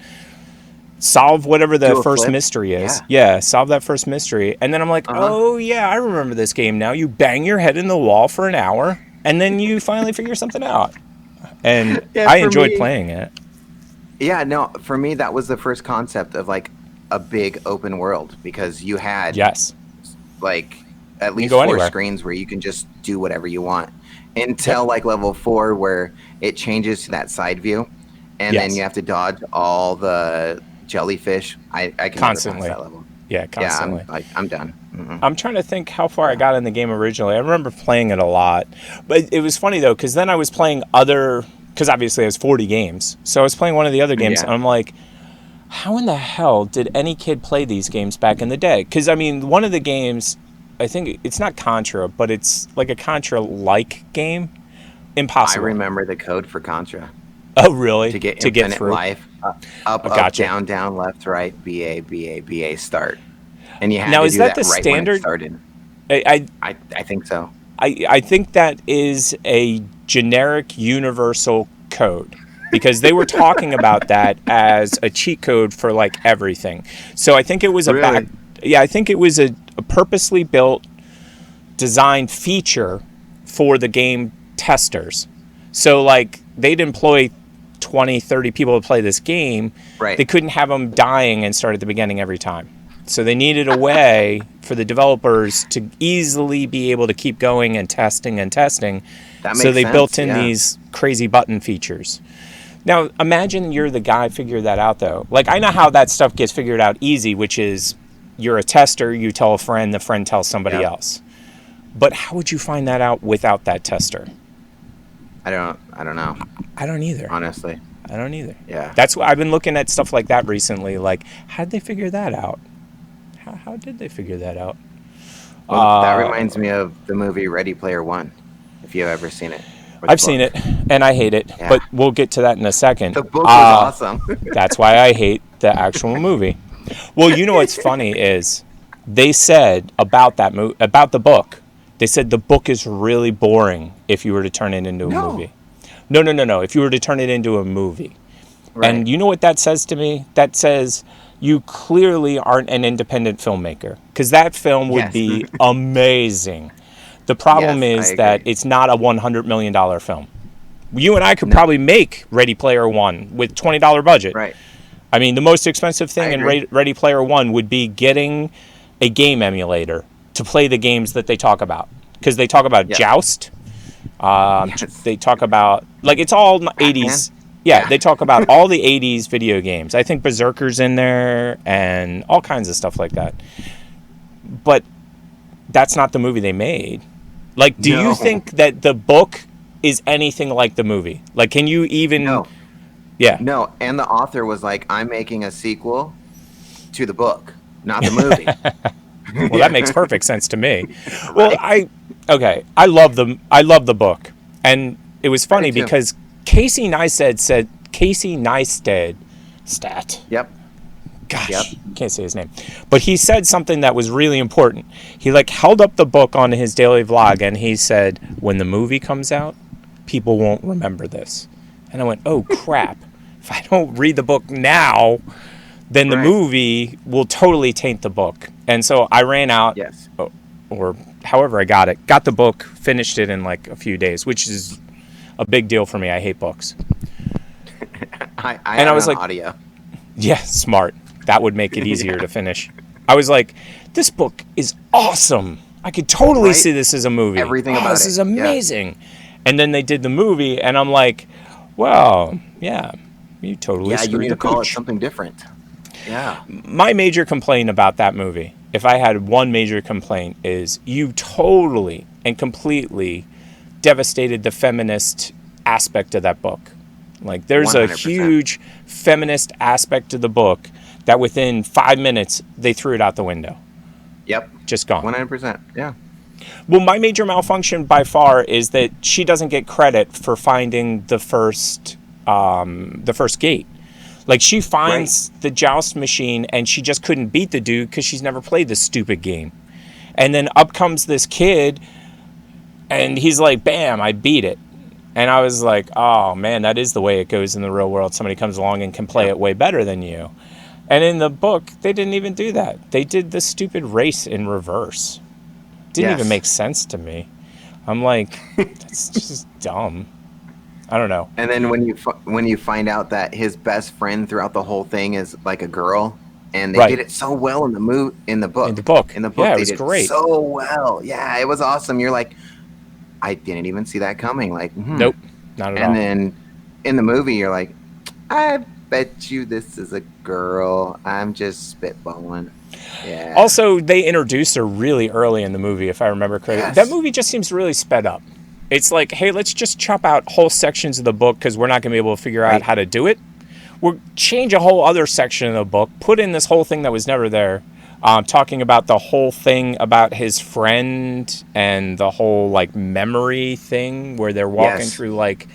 solve whatever the
Do a
first
flip?
mystery is. Yeah, solve that first mystery. And then I'm like, oh, yeah, I remember this game now. You bang your head in the wall for an hour, and then you finally figure something out. And
Yeah,
I
for
enjoyed
me-
playing it.
Yeah, no, for me, that was the first concept of like a big open world, because you had
Yes.
like at least
go
4
anywhere.
screens where you can just do whatever you want until like level 4 where it changes to that side view, and then
Yes.
you have to dodge all the jellyfish. I can
Constantly.
never pass that level.
Yeah, constantly.
Yeah, I'm done.
I'm trying to think how far I got in the game originally. I remember playing it a lot. But it was funny, though, because then I was playing because obviously it was 40 games. So I was playing one of the other games,
Yeah.
and I'm like, how in the hell did any kid play these games back in the day? Because, I mean, one of the games, I think it's not Contra, but it's like a Contra-like game.
I
Impossible.
remember the code for Contra
Oh, really?
to get infinite
through?
life. Up,
Gotcha.
down, left, right, BA, BA, BA, start. And you had
Now,
to
is
do
that
that
the
right
standard?
when it started. I think so.
I think that is a generic universal code, because they were talking about that as a cheat code for like everything. So I think it was
Really?
I think it was a purposely built, designed feature for the game testers. So like they'd employ 20, 30 people to play this game.
Right.
They couldn't have them dying and start at the beginning every time. So they needed a way for the developers to easily be able to keep going and testing and testing.
That
So
makes
they
sense,
built in
yeah.
these crazy button features. Now, imagine you're the guy figure that out, though. Like, I know how that stuff gets figured out easy, which is you're a tester, you tell a friend, the friend tells somebody
Yep.
else. But how would you find that out without that tester?
I don't know,
I don't either.
honestly.
I don't either.
Yeah.
That's why I've been looking at stuff like that recently. Like, how'd they figure that out? How did they figure that out?
Well, that reminds me of the movie Ready Player One, if you've ever seen it. or the
I've seen
book.
it, and I hate it,
Yeah.
but we'll get to that in a second.
The book was awesome.
That's why I hate the actual movie. Well, you know what's funny is they said about that about the book. They said the book is really boring if you were to turn it into a
No.
movie. No. If you were to turn it into a movie.
Right.
And you know what that says to me? That says you clearly aren't an independent filmmaker, because that film would
Yes.
be amazing. The problem
Yes, I
is that
agree.
it's not a $100 million film. You and I could
No.
probably make Ready Player One with $20 budget.
Right.
I mean, the most expensive thing in
agree.
Ready Player One would be getting a game emulator to play the games that they talk about. Because they talk about
Yes.
Joust.
Yes.
They talk about, like, it's all 80s. Yeah,
Yeah.
they talk about all the 80s video games. I think Berserker's in there and all kinds of stuff like that. But that's not the movie they made. Like, do you
No.
think that the book is anything like the movie? Like, can you even...
No.
Yeah.
No. And the author was like, "I'm making a sequel to the book, not the movie."
Well, that makes perfect sense to me. Well, I love the book, and it was funny
Me too.
because Casey Neistat said
Yep.
gosh,
Yep.
can't say his name, but he said something that was really important. He like held up the book on his daily vlog, and he said, "When the movie comes out, people won't remember this." And I went, "Oh crap! If I don't read the book now, then the
Right.
movie will totally taint the book." And so I ran out,
Yes.
or however I got it, got the book, finished it in like a few days, which is a big deal for me. I hate books.
I
And I was like-
audio.
Yeah, smart. That would make it easier to finish. I was like, this book is awesome. I could totally
Right?
see this as a movie.
Everything about
This
it.
is
Yeah.
amazing. And then they did the movie, and I'm like, well, yeah, you totally
Yeah, you
screwed
need
the
to call it
pooch.
something different. Yeah.
My major complaint about that movie, if I had one major complaint, is you totally and completely devastated the feminist aspect of that book. Like, there's a
100%.
huge feminist aspect to the book that within 5 minutes they threw it out the window.
Yep.
Just gone.
100%. Yeah.
Well, my major malfunction by far is that she doesn't get credit for finding the first gate. Like, she finds the joust machine and she just couldn't beat the dude because she's never played this stupid game. And then up comes this kid and he's like, bam, I beat it. And I was like, oh man, that is the way it goes in the real world. Somebody comes along and can play it way better than you. And in the book, they didn't even do that. They did the stupid race in reverse. Didn't
Yes.
even make sense to me. I'm like, that's just dumb. I don't know.
And then when you find out that his best friend throughout the whole thing is like a girl, and they
Right.
did it so well in the book.
In the book. Yeah, it
they
was
did
great.
so well. Yeah, it was awesome. You're like, I didn't even see that coming. Like,
Nope, not at all.
And then in the movie, you're like, I bet you this is a girl. I'm just spitballing. Yeah.
Also, they introduced her really early in the movie, if I remember correctly.
Yes.
That movie just seems really sped up. It's like, hey, let's just chop out whole sections of the book because we're not going to be able to figure out
Right.
how to do it. We'll change a whole other section of the book, put in this whole thing that was never there, talking about the whole thing about his friend and the whole, like, memory thing where they're walking
Yes.
through, like,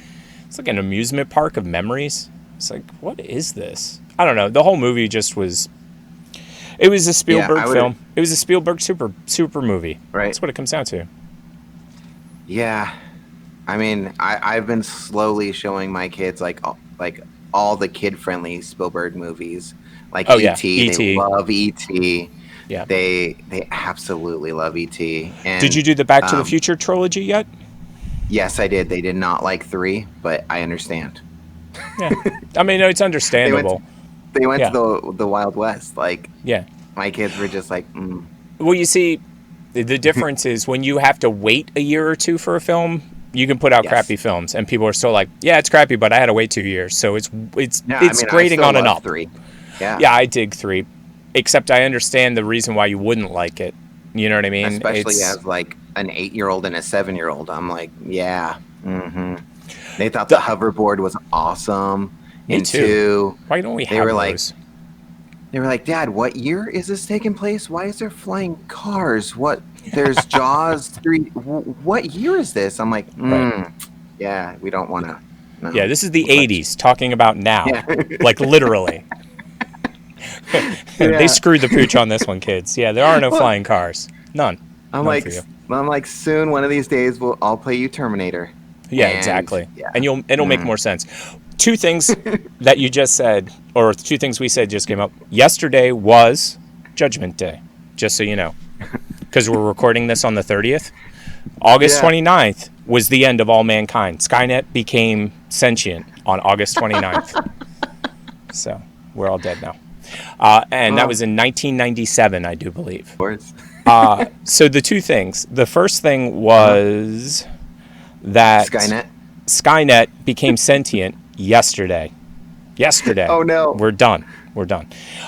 it's like an amusement park of memories. It's like, what is this? I don't know. The whole movie just was... It was a Spielberg film. It was a Spielberg super movie.
Right.
That's what it comes down to.
Yeah, I mean, I've been slowly showing my kids like all the kid-friendly Spielberg movies, like
Oh, yeah,
E.T.
E.T..
They love E.T.
Yeah.
They absolutely love E.T. And,
Did you do the Back to the Future trilogy yet?
Yes, I did. They did not like 3, but I understand.
Yeah. I mean, it's understandable.
They went
Yeah.
to the Wild West. Like,
Yeah.
my kids were just like,
Well, you see, the difference is when you have to wait a year or two for a film, you can put out
Yes.
crappy films, and people are still like, "Yeah, it's crappy, but I had to wait 2 years, so it's
yeah, I mean,
grading
I still
on and
love
up."
3. Yeah.
Yeah, I dig 3, except I understand the reason why you wouldn't like it. You know what I mean?
Especially
It's-
as like an 8-year-old and a 7-year-old. I'm like, yeah. They thought the hoverboard was awesome.
Me
In
too.
2,
Why don't we
they
have
were like,
those?
They were like, Dad, what year is this taking place? Why is there flying cars? What? There's Jaws 3. What year is this? I'm like,
Right.
yeah, we don't want to. No.
Yeah, this is the 80s, talking about now.
Yeah.
Like, literally. They screwed the pooch on this one, kids. Yeah, there are no flying cars. None.
I'm
None for you.
like, soon, one of these days, I'll play you Terminator.
Yeah,
And,
exactly.
yeah.
And it'll make more sense. Two things that you just said, or two things we said just came up. Yesterday was Judgment Day, just so you know. Because we're recording this on the 30th. August 29th was the end of all mankind. Skynet became sentient on August 29th. So we're all dead now. And that was in 1997, I do believe.
Of course.
So the two things. The first thing was that Skynet became sentient yesterday.
Oh, no.
We're done.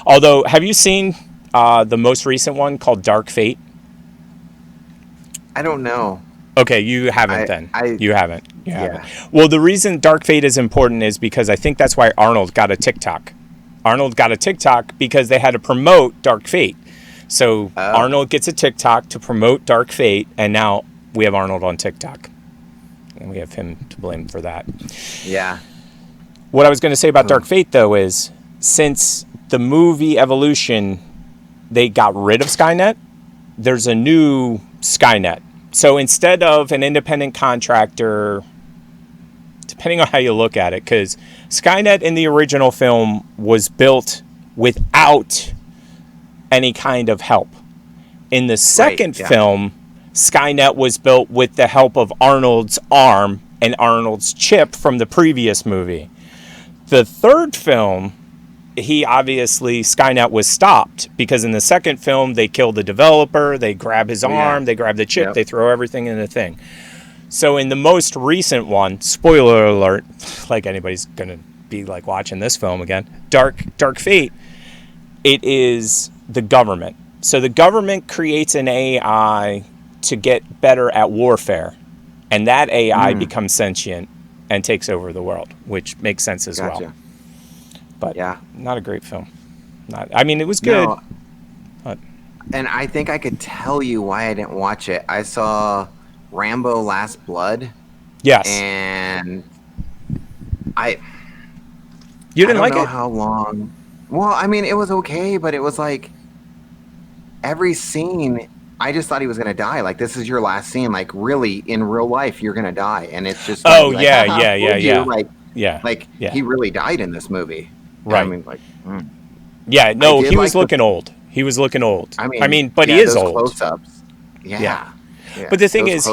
Although, have you seen the most recent one called Dark Fate?
I don't know.
Okay, you haven't You haven't. Well, the reason Dark Fate is important is because I think that's why Arnold got a TikTok. Arnold got a TikTok because they had to promote Dark Fate. So Arnold gets a TikTok to promote Dark Fate, and now we have Arnold on TikTok. And we have him to blame for that.
Yeah.
What I was going to say about Dark Fate, though, is since the movie Evolution, they got rid of Skynet, there's a new Skynet. So instead of an independent contractor, depending on how you look at it, because Skynet in the original film was built without any kind of help. In the second film, Skynet was built with the help of Arnold's arm and Arnold's chip from the previous movie. The third film, Skynet was stopped because in the second film, they kill the developer, they grab his arm, they grab the chip, they throw everything in the thing. So in the most recent one, spoiler alert, like anybody's going to be like watching this film again, Dark Fate, it is the government. So the government creates an AI to get better at warfare, and that AI becomes sentient and takes over the world, which makes sense as well. But not a great film. It was good. No. But.
And I think I could tell you why I didn't watch it. I saw Rambo Last Blood. Yes. And
you didn't like it?
I don't know how long. Well, it was okay, but it was like every scene, I just thought he was going to die. Like, this is your last scene. Like, really, in real life, you're going to die. And it's just
yeah.
He really died in this movie.
Right. Yeah, no, he was looking old. He was looking old. But he is old.
Close-ups. Yeah.
But the thing is,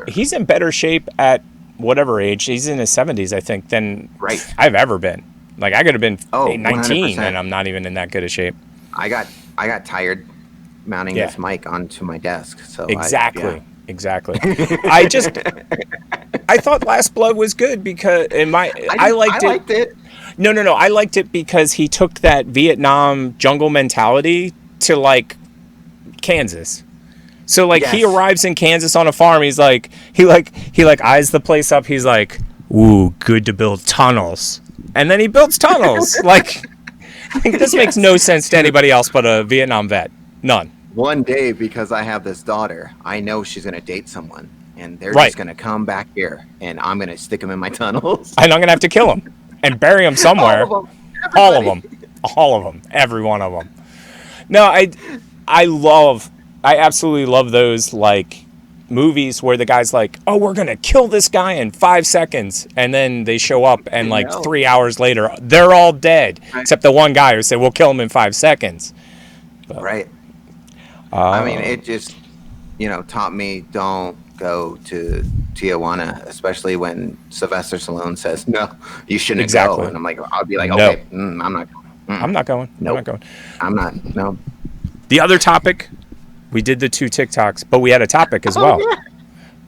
he's in better shape at whatever age. He's in his 70s, I think, than I've ever been. Like, I could have been 19, 100%. And I'm not even in that good a shape.
I got tired mounting this mic onto my desk. So
exactly. I thought Last Blood was good because I liked it. No. I liked it because he took that Vietnam jungle mentality to like Kansas. So like he arrives in Kansas on a farm. He's like he eyes the place up. He's like, "Ooh, good to build tunnels," and then he builds tunnels. This makes no sense to anybody else but a Vietnam vet. None.
One day, because I have this daughter, I know she's going to date someone, and they're just going to come back here, and I'm going to stick them in my tunnels.
And I'm going to have to kill them and bury them somewhere. All of them. Every one of them. No, I absolutely love those, like, movies where the guy's like, oh, we're going to kill this guy in 5 seconds. And then they show up, and, 3 hours later, they're all dead. Right. Except the one guy who said, we'll kill him in 5 seconds. But,
right. It just, taught me don't go to Tijuana, especially when Sylvester Stallone says, no, you shouldn't go. And I'm like, I'll be like, okay, I'm not going.
I'm not going.
Nope. I'm not. No.
The other topic, we did the 2 TikToks, but we had a topic as well. Yeah.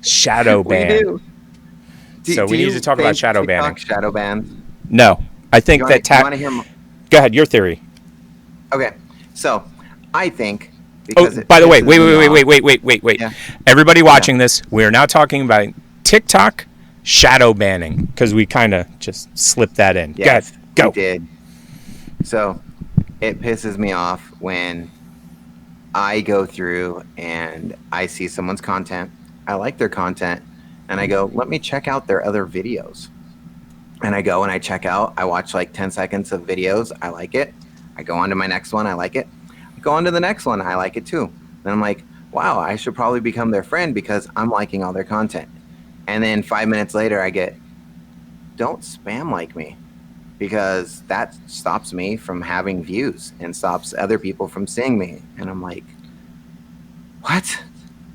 Shadow ban. So we need to talk about shadow banning.
Shadow ban?
No. I think Go ahead, your theory.
Okay. So, I think...
by the way, wait. Yeah. Everybody watching this, we are now talking about TikTok shadow banning because we kind of just slipped that in.
Yes,
go.
We did. So, it pisses me off when I go through and I see someone's content. I like their content, and I go, let me check out their other videos. And I go and I check out. I watch like 10 seconds of videos. I like it. I go on to my next one. I like it. I go on to the next one. I like it too. Then I'm like, wow, I should probably become their friend because I'm liking all their content. And then 5 minutes later, I get, don't spam like me, because that stops me from having views and stops other people from seeing me. And I'm like, what?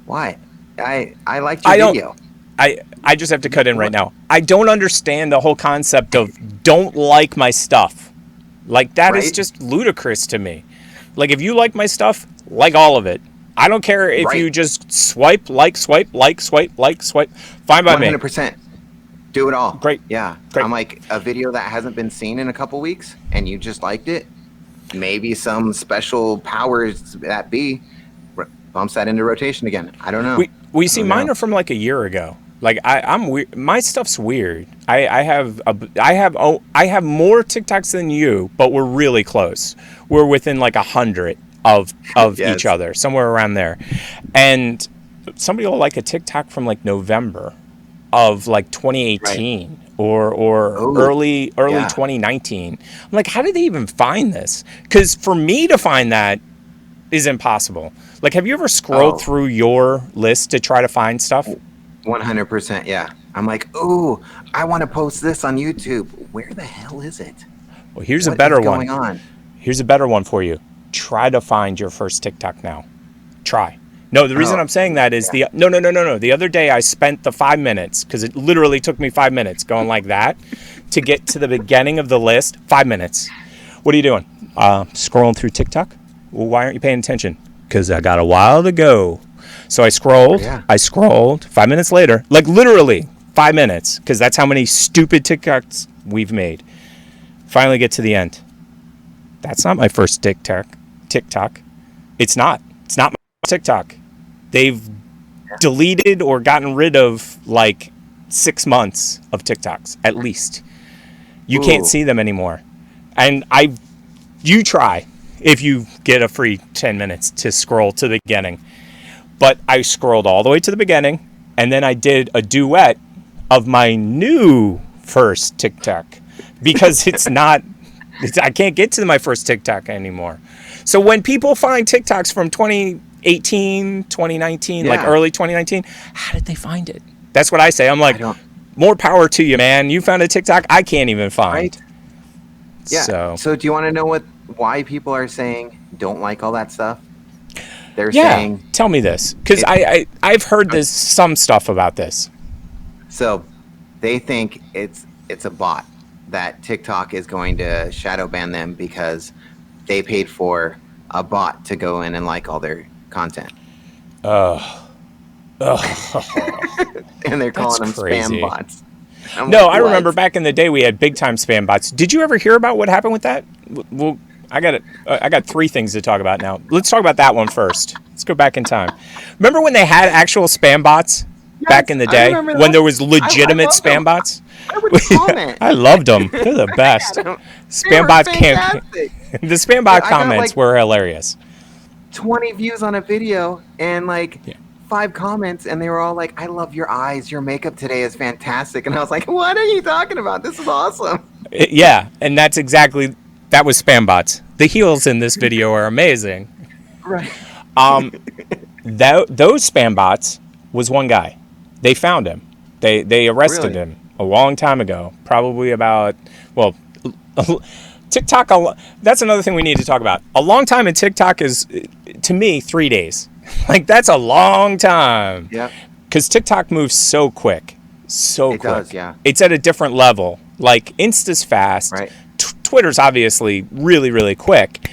Why? I liked your video.
I just have to cut in right now. I don't understand the whole concept of don't like my stuff. Like, that is just ludicrous to me. Like, if you like my stuff, like all of it. I don't care if you just swipe, like, swipe, like, swipe, like, swipe. Fine by
100%.
me.
Do it all.
Great.
Yeah.
Great.
I'm like, a video that hasn't been seen in a couple weeks and you just liked it, maybe some special powers that be bumps that into rotation again. I don't know.
We see mine are from like a year ago. Like, I'm weird. My stuff's weird. I have more TikToks than you, but we're really close. We're within like 100 of
Yes.
each other, somewhere around there. And somebody will like a TikTok from like November of like 2018 or early 2019. I'm like, how did they even find this? Because for me to find that is impossible. Like, have you ever scrolled through your list to try to find stuff?
100%. Yeah. I'm like, ooh, I want to post this on YouTube. Where the hell is it?
Well, here's
What
a better
is
one.
going on?
Here's a better one for you. Try to find your first TikTok now. Try. No, the reason I'm saying that is no. The other day I spent the 5 minutes, because it literally took me 5 minutes going like that to get to the beginning of the list. 5 minutes. What are you doing? Scrolling through TikTok? Well, why aren't you paying attention? Because I got a while to go. So I scrolled. I scrolled. 5 minutes later, like literally 5 minutes, because that's how many stupid TikToks we've made. Finally get to the end. That's not my first TikTok. It's not my TikTok. They've deleted or gotten rid of like 6 months of TikToks at least. You can't see them anymore. And you try if you get a free 10 minutes to scroll to the beginning. But I scrolled all the way to the beginning, and then I did a duet of my new first TikTok, because I can't get to my first TikTok anymore. So when people find TikToks from 2018, 2019, like early 2019, how did they find it? That's what I say. I'm like, more power to you, man. You found a TikTok I can't even find.
Right? Yeah. So do you want to know why people are saying don't like all that stuff? They're saying...
tell me this, because I've heard some stuff about this.
So they think it's a bot, that TikTok is going to shadow ban them because they paid for a bot to go in and like all their content. And they're calling them
crazy.
spam bots.
I remember back in the day we had big time spam bots. Did you ever hear about what happened with that? Well, I got 3 things to talk about now. Let's talk about that one first. Let's go back in time. Remember when they had actual spam bots back in the day? When there was legitimate spam bots?
I would comment.
I loved them. They're the best. Spam bot the spam bot comments were hilarious.
20 views on a video and 5 comments, and they were all like, I love your eyes. Your makeup today is fantastic. And I was like, what are you talking about? This is awesome.
And that's exactly... That was spam bots. The heels in this video are amazing.
Right.
Those spam bots was one guy. They found him. They arrested him a long time ago. Probably about, TikTok. That's another thing we need to talk about. A long time in TikTok is, to me, 3 days. Like, that's a long time.
Yeah.
Because TikTok moves so quick. It
does, yeah.
It's at a different level. Like, Insta's fast.
Right.
Twitter's obviously really, really quick.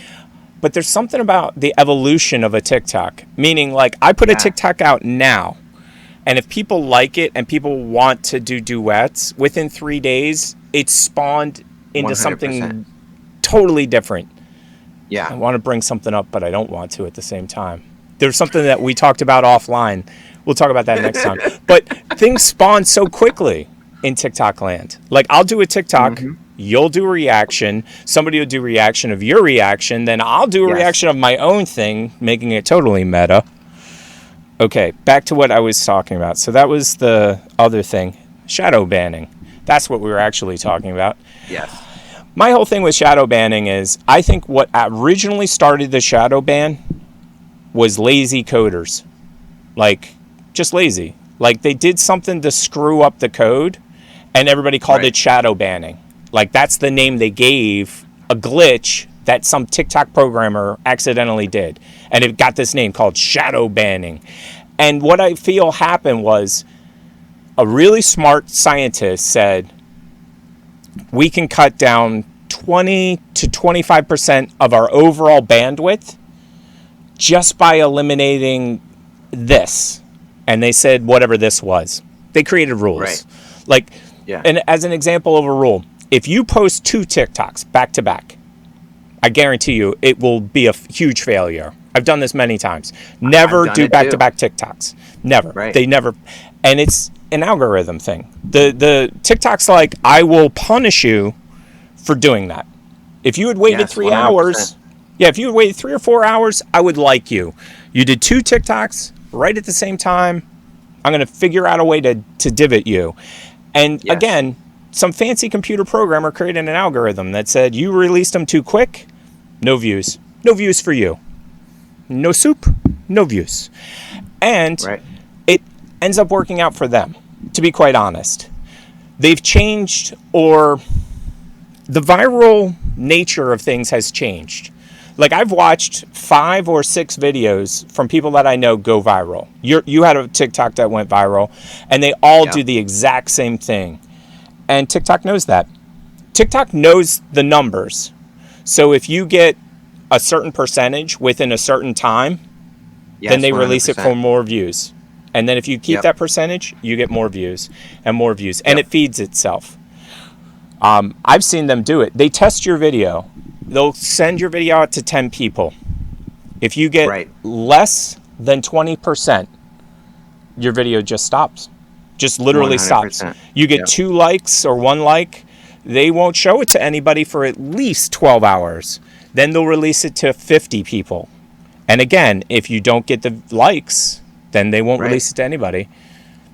But there's something about the evolution of a TikTok. Meaning, like, I put a TikTok out now, and if people like it and people want to do duets, within 3 days, it's spawned into 100%. Something totally different.
Yeah.
I want to bring something up, but I don't want to at the same time. There's something that we talked about offline. We'll talk about that next time. But things spawn so quickly in TikTok land. Like, I'll do a TikTok, You'll do a reaction. Somebody will do a reaction of your reaction. Then I'll do a reaction of my own thing, making it totally meta. Okay, back to what I was talking about. So that was the other thing. Shadow banning. That's what we were actually talking about.
Yes.
My whole thing with shadow banning is I think what originally started the shadow ban was lazy coders. Like, just lazy. Like, they did something to screw up the code, and everybody called it shadow banning. Like, that's the name they gave a glitch that some TikTok programmer accidentally did. And it got this name called shadow banning. And what I feel happened was a really smart scientist said, we can cut down 20 to 25% of our overall bandwidth just by eliminating this. And they said whatever this was. They created rules.
Right.
Like, and as an example of a rule, if you post 2 TikToks back to back, I guarantee you it will be a huge failure. I've done this many times. Never do back-to-back TikToks. Never.
Right.
They never. And it's an algorithm thing. The TikTok's like, I will punish you for doing that. If you had waited 3
100%.
hours, if you had waited 3 or 4 hours, I would like you. You did 2 TikToks right at the same time. I'm going to figure out a way to divot you. And again, some fancy computer programmer created an algorithm that said you released them too quick, no views. No views for you. No soup, no views. And it ends up working out for them, to be quite honest. They've changed, or the viral nature of things has changed. Like, I've watched 5 or 6 videos from people that I know go viral. You had a TikTok that went viral, and they all do the exact same thing. And TikTok knows that. TikTok knows the numbers. So if you get a certain percentage within a certain time, then they
100%.
release it for more views. And then if you keep that percentage, you get more views and more views. And it feeds itself. I've seen them do it. They test your video. They'll send your video out to 10 people. If you get less than 20%, your video just stops. Just literally
100%.
stops. You get 2 likes or 1 like, they won't show it to anybody for at least 12 hours. Then they'll release it to 50 people. And again, if you don't get the likes, then they won't release it to anybody.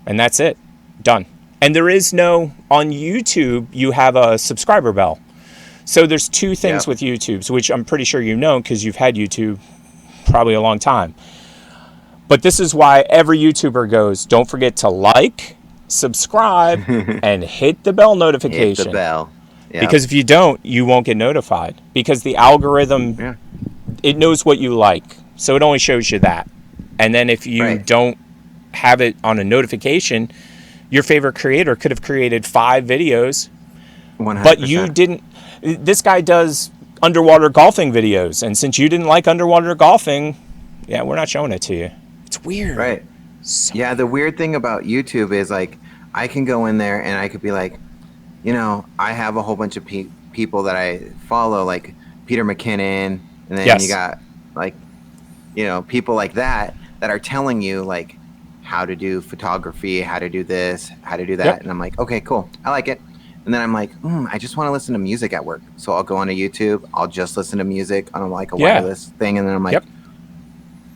And that's it. Done. And there is no, on YouTube, you have a subscriber bell. So there's 2 things with YouTube's, which I'm pretty sure you know because you've had YouTube probably a long time. But this is why every YouTuber goes, don't forget to like, subscribe, and hit the bell notification.
Hit the bell.
Because if you don't, you won't get notified. Because the algorithm, it knows what you like. So it only shows you that. And then if you don't have it on a notification, your favorite creator could have created 5 videos. 100%. But you didn't. This guy does underwater golfing videos. And since you didn't like underwater golfing, we're not showing it to you. It's weird.
Right. So the weird thing about YouTube is, like, I can go in there and I could be like, you know, I have a whole bunch of people that I follow, like Peter McKinnon, and then you got, like, you know, people like that are telling you, like, how to do photography, how to do this, how to do that. And I'm like, okay, cool. I like it. And then I'm like, I just want to listen to music at work. So I'll go onto YouTube. I'll just listen to music on, like, a wireless thing. And then I'm like,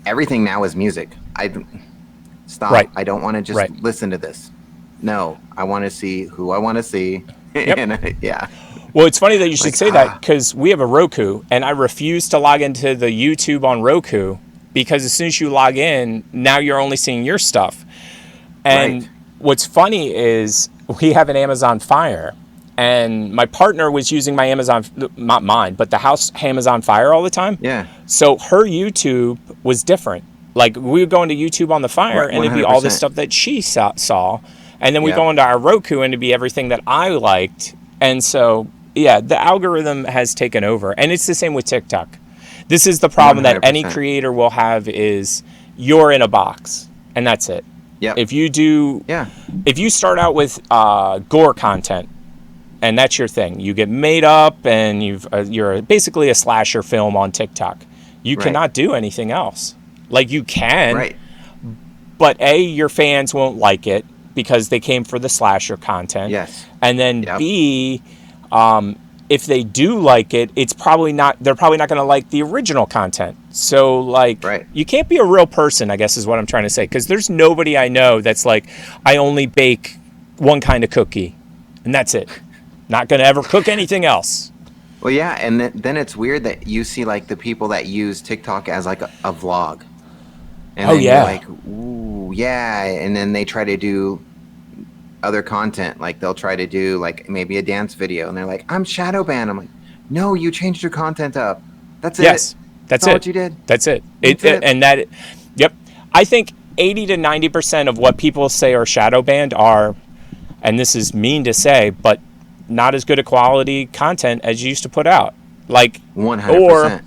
everything now is music. Stop. I don't want to just listen to this. No, I want to see who I want to see. And
Well, it's funny that you should say that, because we have a Roku, and I refuse to log into the YouTube on Roku, because as soon as you log in, now you're only seeing your stuff. And what's funny is we have an Amazon Fire, and my partner was using my Amazon, not mine, but the house Amazon Fire all the time. So her YouTube was different. Like, we would go into YouTube on the Fire, and it'd be all the stuff that she saw. And then we go into our Roku, and it'd be everything that I liked. And so, the algorithm has taken over. And it's the same with TikTok. This is the problem 100%. That any creator will have, is you're in a box, and that's it. If you do, if you start out with gore content, and that's your thing, you get made up, and you're basically a slasher film on TikTok. You cannot do anything else. Like, you can, but A, your fans won't like it because they came for the slasher content. And then B, If they do like it, they're probably not going to like the original content. So like,
Right.
you can't be a real person, I guess is what I'm trying to say. Because there's nobody I know that's like, I only bake one kind of cookie and that's it. Not going to ever cook anything else.
Well, yeah, and then it's weird that you see like the people that use TikTok as like a vlog. And
Oh,
then
yeah.
you're like, ooh, yeah, and then they try to do other content, like they'll try to do like maybe a dance video, and they're like, I'm shadow banned. I'm like, no, you changed your content up. That's it.
Yes, that's
all
it.
what you did.
That's it.
That's it.
And that, yep. I think 80 to 90% of what people say are shadow banned are, and this is mean to say, but not as good a quality content as you used to put out. Like,
100%.
or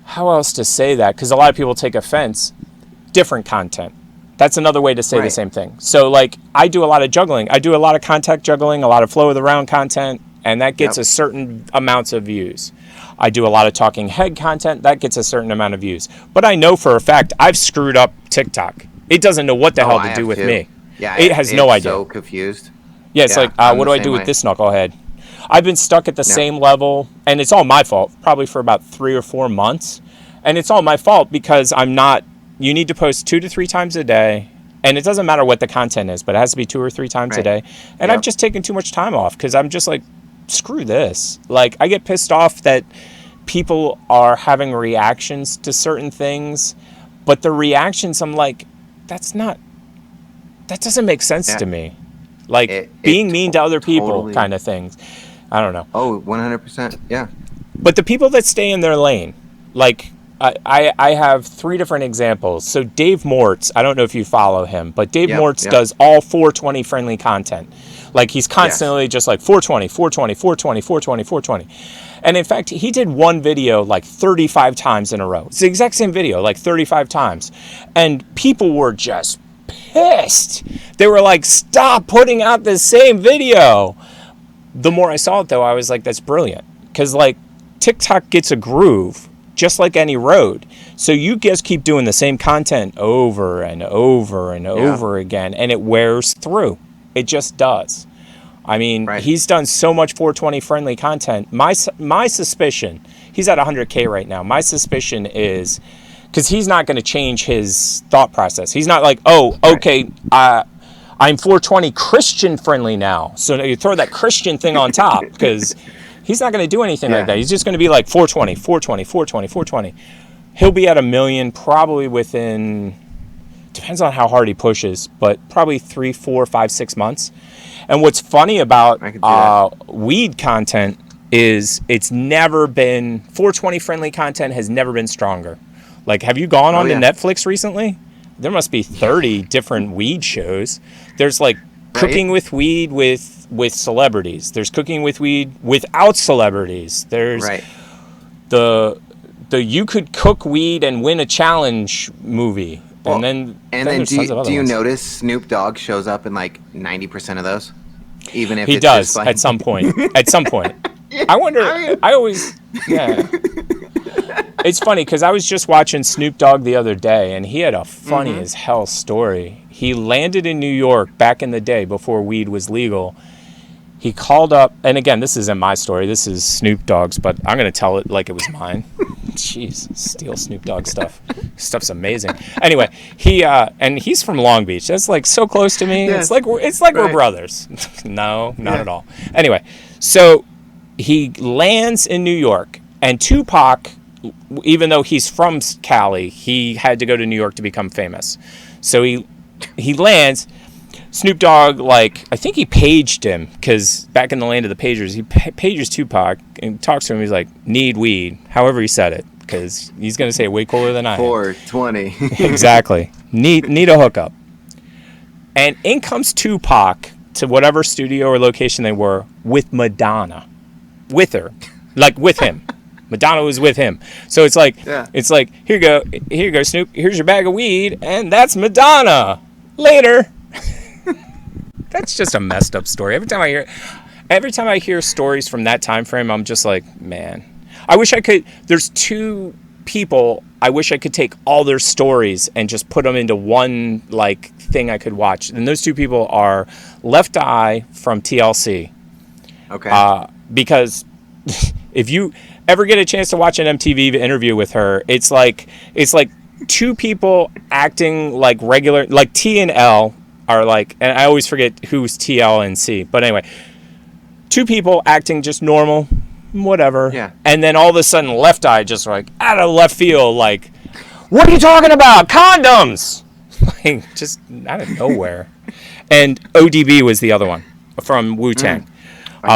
how else to say that? Because a lot of people take offense. Different content. That's another way to say the
Right.
same thing. So, like, I do a lot of juggling. I do a lot of contact juggling, a lot of flow of the round content, and that gets
Yep.
a certain amounts of views. I do a lot of talking head content. That gets a certain amount of views. But I know for a fact I've screwed up TikTok. It doesn't know what the hell
I
to
have
do with
too.
me.
Yeah,
it has no idea.
So confused.
Yeah, it's
Yeah,
like,
I'm
what
the
do I
same
do with
way.
this knucklehead? I've been stuck at the same level, and it's all my fault, probably for about 3 or 4 months. And it's all my fault because you need to post 2 to 3 times a day. And it doesn't matter what the content is, but it has to be 2 or 3 times a
Right.
day. And
Yep.
I've just taken too much time off because I'm just like, screw this. Like, I get pissed off that people are having reactions to certain things, but the reactions, I'm like, that doesn't make sense
Yeah.
to me. Like,
It
being mean to other people
totally-
kind of things. I don't know.
Oh, 100%. Yeah.
But the people that stay in their lane, like, I have 3 different examples. So Dave Mortz, I don't know if you follow him, but Dave
Yep,
Mortz
yep.
does all 420 friendly content. Like, he's constantly just like 420, 420, 420, 420, 420. And in fact, he did one video like 35 times in a row. It's the exact same video, like 35 times. And people were just pissed. They were like, stop putting out the same video. The more I saw it, though, I was like, that's brilliant. Because, like, TikTok gets a groove, just like any road. So you just keep doing the same content over and over and over again, and it wears through. It just does. I mean,
Right.
he's done so much 420 friendly content. My suspicion, he's at 100K right now. My suspicion is, because he's not going to change his thought process. He's not like, oh, okay, I'm 420 Christian friendly now. So you throw that Christian thing on top, because he's not going to do anything like that. He's just going to be like 420, 420, 420, 420. He'll be at 1 million probably within, depends on how hard he pushes, but probably 3, 4, 5, 6 months. And what's funny about
I can see that.
weed content is it's never been, 420 friendly content has never been stronger. Like, have you gone on to Netflix recently? There must be 30 different weed shows. There's like cooking with weed with celebrities. There's cooking with weed without celebrities. There's the you could cook weed and win a challenge movie.
Well,
and then there's
do
tons of other
you
ones.
notice Snoop Dogg shows up in like 90% of those? Even if
He
it's
does
just like...
at some point. At some point. I wonder, I always, It's funny because I was just watching Snoop Dogg the other day, and he had a funny as hell story. He landed in New York back in the day before weed was legal. He called up, and again, this isn't my story. This is Snoop Dogg's, but I'm going to tell it like it was mine. Jeez, steal Snoop Dogg stuff. Stuff's amazing. Anyway, and he's from Long Beach. That's like so close to me.
Yes.
It's like we're brothers. No, not at all. Anyway, so he lands in New York, and Tupac, even though he's from Cali, he had to go to New York to become famous. So he lands. Snoop Dogg, like, I think he paged him, because back in the land of the pagers, he pages Tupac and talks to him. He's like, need weed, however he said it, because he's going to say it way cooler than I am.
420.
Exactly. Need a hookup. And in comes Tupac to whatever studio or location they were with Madonna. With her. Like, with him. Madonna was with him. So it's like, here you go, Snoop. Here's your bag of weed, and that's Madonna. Later. That's just a messed up story. Every time I hear stories from that time frame, I'm just like, man. I wish I could. There's 2 people. I wish I could take all their stories and just put them into one like thing I could watch. And those 2 people are Left Eye from TLC.
Okay.
Because if you ever get a chance to watch an MTV interview with her, it's like two people acting like regular, like T and L are like, and I always forget who's T, L, and C. But anyway, two people acting just normal, whatever.
Yeah.
And then all of a sudden, Left Eye just like out of left field, like, what are you talking about? Condoms! Like, just out of nowhere. And ODB was the other one from Wu-Tang.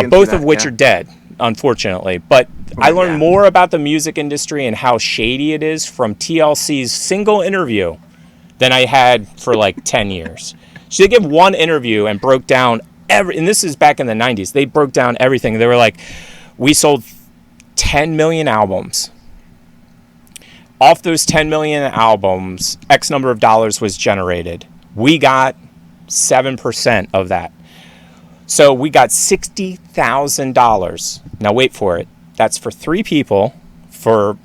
Both of which are dead, unfortunately. But I learned more about the music industry and how shady it is from TLC's single interview than I had for like 10 years. So they gave one interview and broke down and this is back in the 90s. They broke down everything. They were like, we sold 10 million albums. Off those 10 million albums, X number of dollars was generated. We got 7% of that. So we got $60,000. Now wait for it. That's for 3 people for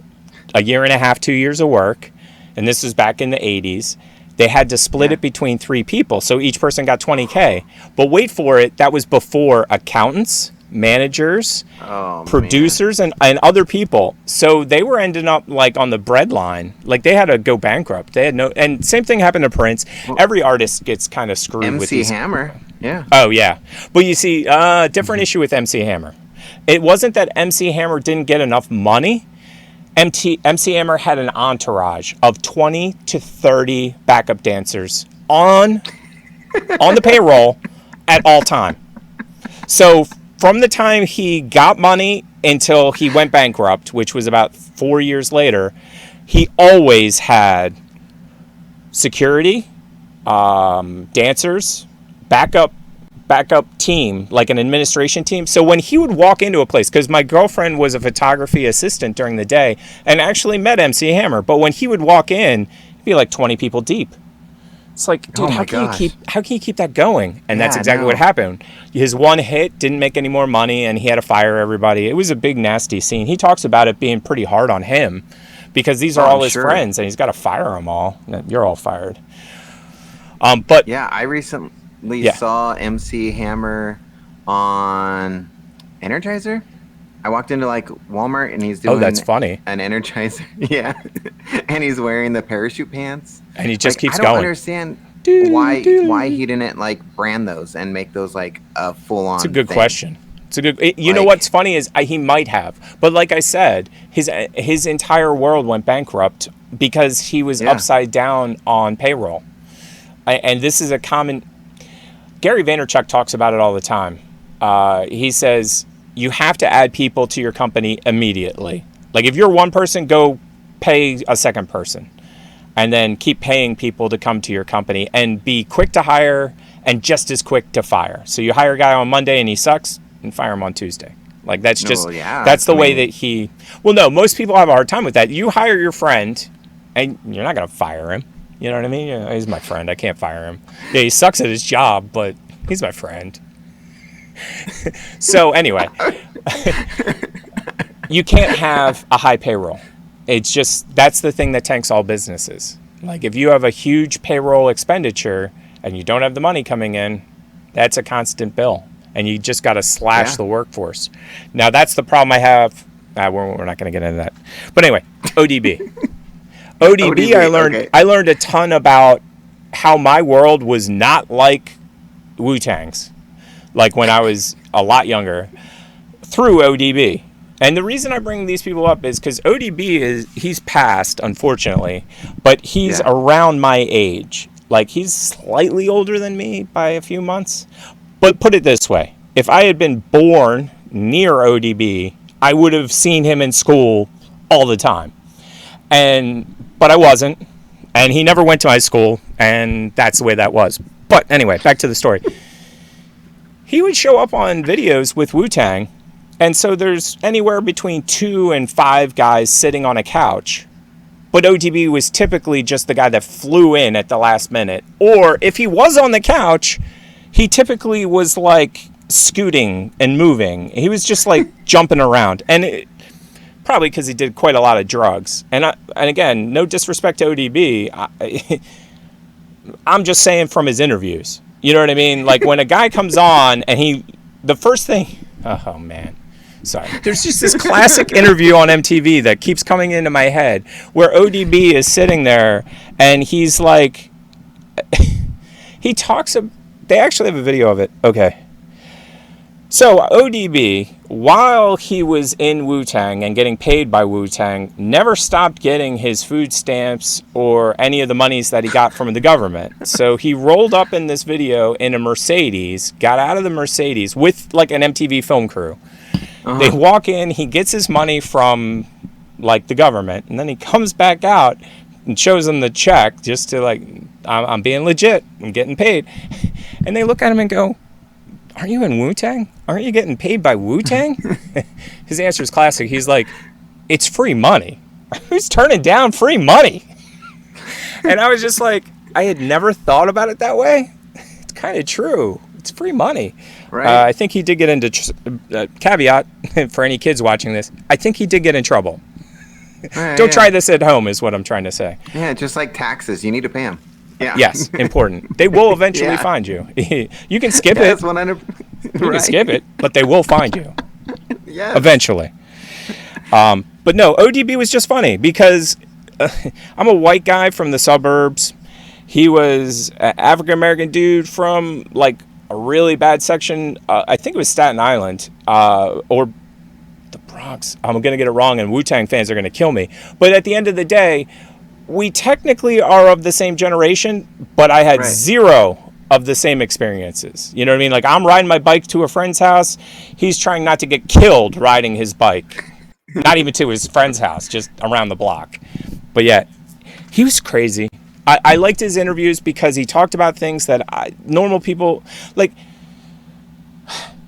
a year and a half, 2 years of work. And this was back in the 80s. They had to split it between 3 people. So each person got $20K. But wait for it. That was before accountants, managers, producers, and other people. So they were ending up like on the breadline. Like they had to go bankrupt. They had no, and same thing happened to Prince. Every artist gets kind of screwed with these.
MC Hammer. Yeah.
Oh yeah. But you see, different issue with MC Hammer. It wasn't that MC Hammer didn't get enough money. MC Hammer had an entourage of 20 to 30 backup dancers on the payroll at all time. So from the time he got money until he went bankrupt, which was about 4 years later, he always had security, dancers, backup team, like an administration team. So when he would walk into a place, because my girlfriend was a photography assistant during the day and actually met MC Hammer, but when he would walk in, he'd be like 20 people deep. It's like, dude, how can you keep that going? And that's exactly what happened. His one hit didn't make any more money, and he had to fire everybody. It was a big, nasty scene. He talks about it being pretty hard on him because these are all his friends, and he's got to fire them all. You're all fired. But
yeah, I recently saw MC Hammer on Energizer. I walked into like Walmart and he's doing
that's funny.
An Energizer. Yeah. And he's wearing the parachute pants.
And he just keeps
going. I don't understand why he didn't like brand those and make those like a full on.
It's a good question. It's a good. You know what's funny is he might have, but like I said, his entire world went bankrupt because he was upside down on payroll. And this is a common. Gary Vaynerchuk talks about it all the time. He says you have to add people to your company immediately. Like if you're one person, go pay a second person. And then keep paying people to come to your company and be quick to hire and just as quick to fire. So you hire a guy on Monday and he sucks and fire him on Tuesday. Like that's just, that's the way that he, well, no, most people have a hard time with that. You hire your friend and you're not going to fire him. You know what I mean? He's my friend. I can't fire him. Yeah, he sucks at his job, but he's my friend. So anyway, you can't have a high payroll. It's just, that's the thing that tanks all businesses. Like if you have a huge payroll expenditure and you don't have the money coming in, that's a constant bill. And you just got to slash the workforce. Now that's the problem I have. We're not going to get into that. But anyway, ODB. ODB, I learned a ton about how my world was not like Wu-Tang's. Like when I was a lot younger, through ODB. And the reason I bring these people up is because ODB he's passed, unfortunately, but he's around my age. Like he's slightly older than me by a few months. But put it this way, if I had been born near ODB, I would have seen him in school all the time. But I wasn't, and he never went to my school, and that's the way that was. But anyway, back to the story. He would show up on videos with Wu-Tang, and so there's anywhere between 2 and 5 guys sitting on a couch. But ODB was typically just the guy that flew in at the last minute. Or if he was on the couch, he typically was like scooting and moving. He was just like jumping around. And probably because he did quite a lot of drugs. And again, no disrespect to ODB. I'm just saying from his interviews. You know what I mean? Like when a guy comes on and the first thing Oh man. Sorry. There's just this classic interview on MTV that keeps coming into my head where ODB is sitting there and he's like, he talks, they actually have a video of it. Okay. So ODB, while he was in Wu-Tang and getting paid by Wu-Tang, never stopped getting his food stamps or any of the monies that he got from the government. So he rolled up in this video in a Mercedes, got out of the Mercedes with like an MTV film crew. They walk in, he gets his money from like the government, and then he comes back out and shows them the check just to like, I'm being legit, I'm getting paid. And they look at him and go, aren't you in Wu-Tang? Aren't you getting paid by Wu-Tang? His answer is classic. He's like, it's free money. Who's turning down free money? And I was just like, I had never thought about it that way. It's kind of true. It's free money. Right. I think he did get into caveat for any kids watching this. I think he did get in trouble. Don't try this at home is what I'm trying to say.
Yeah, just like taxes. You need to pay them. Yeah.
Yes, important. They will eventually find you. You can skip it.
That's 100.
You can skip it, but they will find you.
Yeah.
Eventually. But no, ODB was just funny because I'm a white guy from the suburbs. He was an African-American dude from like a really bad section. I think it was Staten Island or the Bronx. I'm going to get it wrong and Wu-Tang fans are going to kill me. But at the end of the day, we technically are of the same generation, but I had zero of the same experiences. You know what I mean? Like I'm riding my bike to a friend's house. He's trying not to get killed riding his bike. Not even to his friend's house, just around the block. But yeah, he was crazy. I liked his interviews because he talked about things that normal people, like,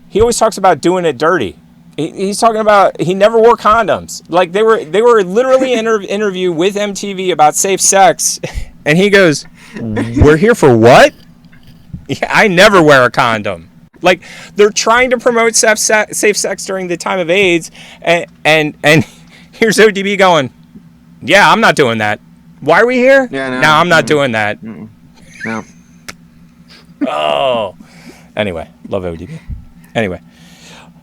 he always talks about doing it dirty. He's talking about he never wore condoms. Like they were literally in an interview with MTV about safe sex, and he goes, "We're here for what? Yeah, I never wear a condom." Like they're trying to promote safe sex during the time of AIDS, and here's ODB going, "Yeah, I'm not doing that. Why are we here?
Yeah,
no, I'm not doing that."
No.
Oh, anyway, love ODB. Anyway.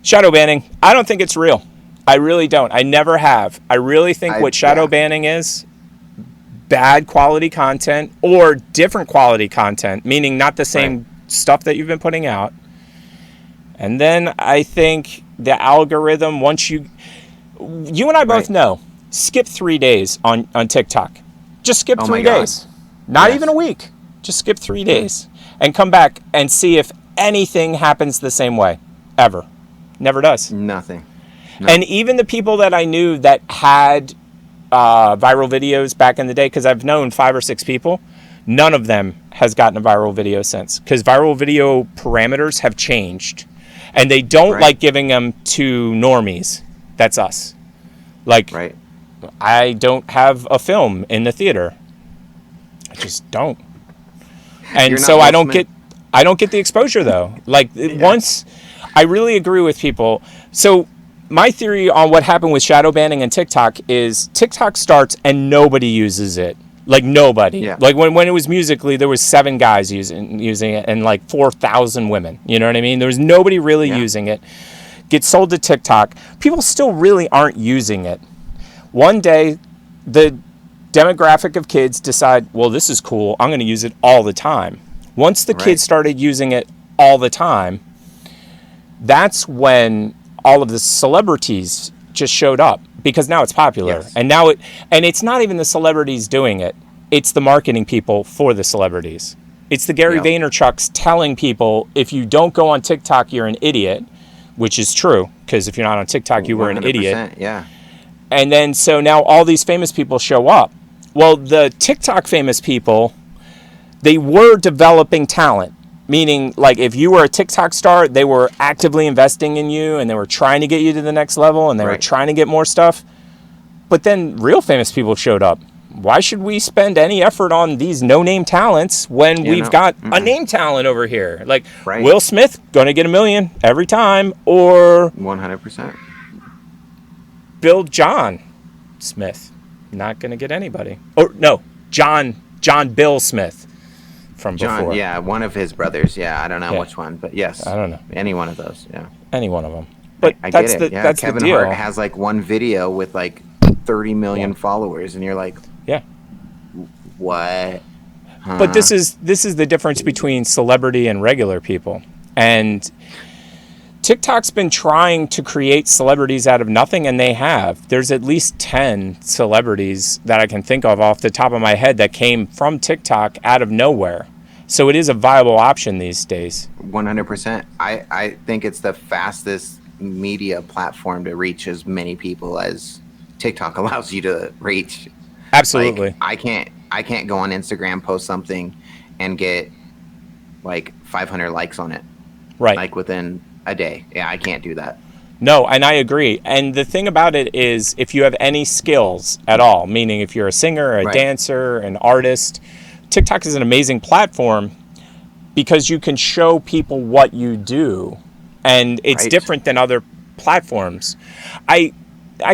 Shadow banning, I don't think it's real. I really don't. I never have. I really think what shadow banning is bad quality content or different quality content, meaning not the same stuff that you've been putting out. And then I think the algorithm, once you and I both know, skip 3 days on TikTok. Just skip 3 days. Not even a week. Just skip 3 days and come back and see if anything happens the same way ever. Never does.
Nothing. No.
And even the people that I knew that had viral videos back in the day, because I've known 5 or 6 people, none of them has gotten a viral video since. Because viral video parameters have changed. And they don't like giving them to normies. That's us. Like, I don't have a film in the theater. I just don't. And so I don't get the exposure, though. Like, once... I really agree with people. So my theory on what happened with shadow banning and TikTok is TikTok starts and nobody uses it. Like nobody. Yeah. Like when it was Musical.ly, there was 7 guys using it and like 4,000 women. You know what I mean? There was nobody really using it. Gets sold to TikTok. People still really aren't using it. One day, the demographic of kids decide, well, this is cool. I'm going to use it all the time. Once the kids started using it all the time, that's when all of the celebrities just showed up because now it's popular. And it's not even the celebrities doing it. It's the marketing people for the celebrities. It's the Gary Vaynerchuks telling people, if you don't go on TikTok, you're an idiot, which is true. Because if you're not on TikTok, you were an idiot.
Yeah.
And then, so now all these famous people show up. Well, the TikTok famous people, they were developing talent. Meaning, like, if you were a TikTok star, they were actively investing in you, and they were trying to get you to the next level, and they were trying to get more stuff. But then real famous people showed up. Why should we spend any effort on these no-name talents when we've got a name talent over here? Like, Will Smith, going to get $1 million every time, or...
100%.
John Smith, not going to get anybody. Or, no, John Bill Smith. From
John,
before.
one of his brothers. I don't know which one, but yes.
I don't know.
Any one of those,
Any one of them. But
I
that's
get it.
the
Yeah,
that's
Kevin
the deal.
Hart has like one video with like 30 million followers, and you're like,
Yeah.
what?
But this is the difference between celebrity and regular people. And TikTok's been trying to create celebrities out of nothing, and they have. There's at least 10 celebrities that I can think of off the top of my head that came from TikTok out of nowhere. So it is a viable option these days.
100%. I think it's the fastest media platform to reach as many people as TikTok allows you to reach.
Absolutely.
Like, I can't go on Instagram, post something, and get like 500 likes on it.
Right.
Like within a day. Yeah, I can't do that.
No, and I agree. And the thing about it is, if you have any skills at all, meaning if you're a singer, a dancer, an artist, TikTok is an amazing platform because you can show people what you do, and it's different than other platforms. I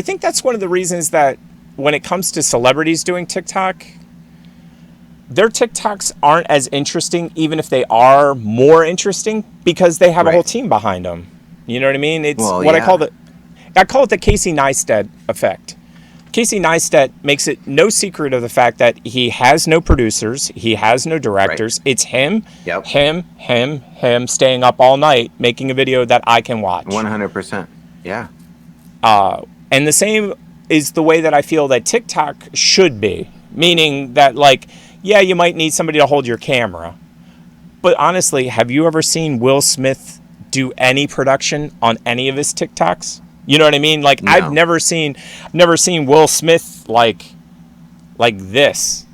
think that's one of the reasons that when it comes to celebrities doing TikTok, their TikToks aren't as interesting, even if they are more interesting, because they have a whole team behind them. You know what I mean? It's I call it the Casey Neistat effect. Casey Neistat makes it no secret of the fact that he has no producers, he has no directors. It's him, him staying up all night making a video that I can watch.
100%. Yeah.
And the same is the way that I feel that TikTok should be, meaning that, like, yeah, you might need somebody to hold your camera. But honestly, have you ever seen Will Smith do any production on any of his TikToks? You know what I mean? Like, no. I've never seen Will Smith like this.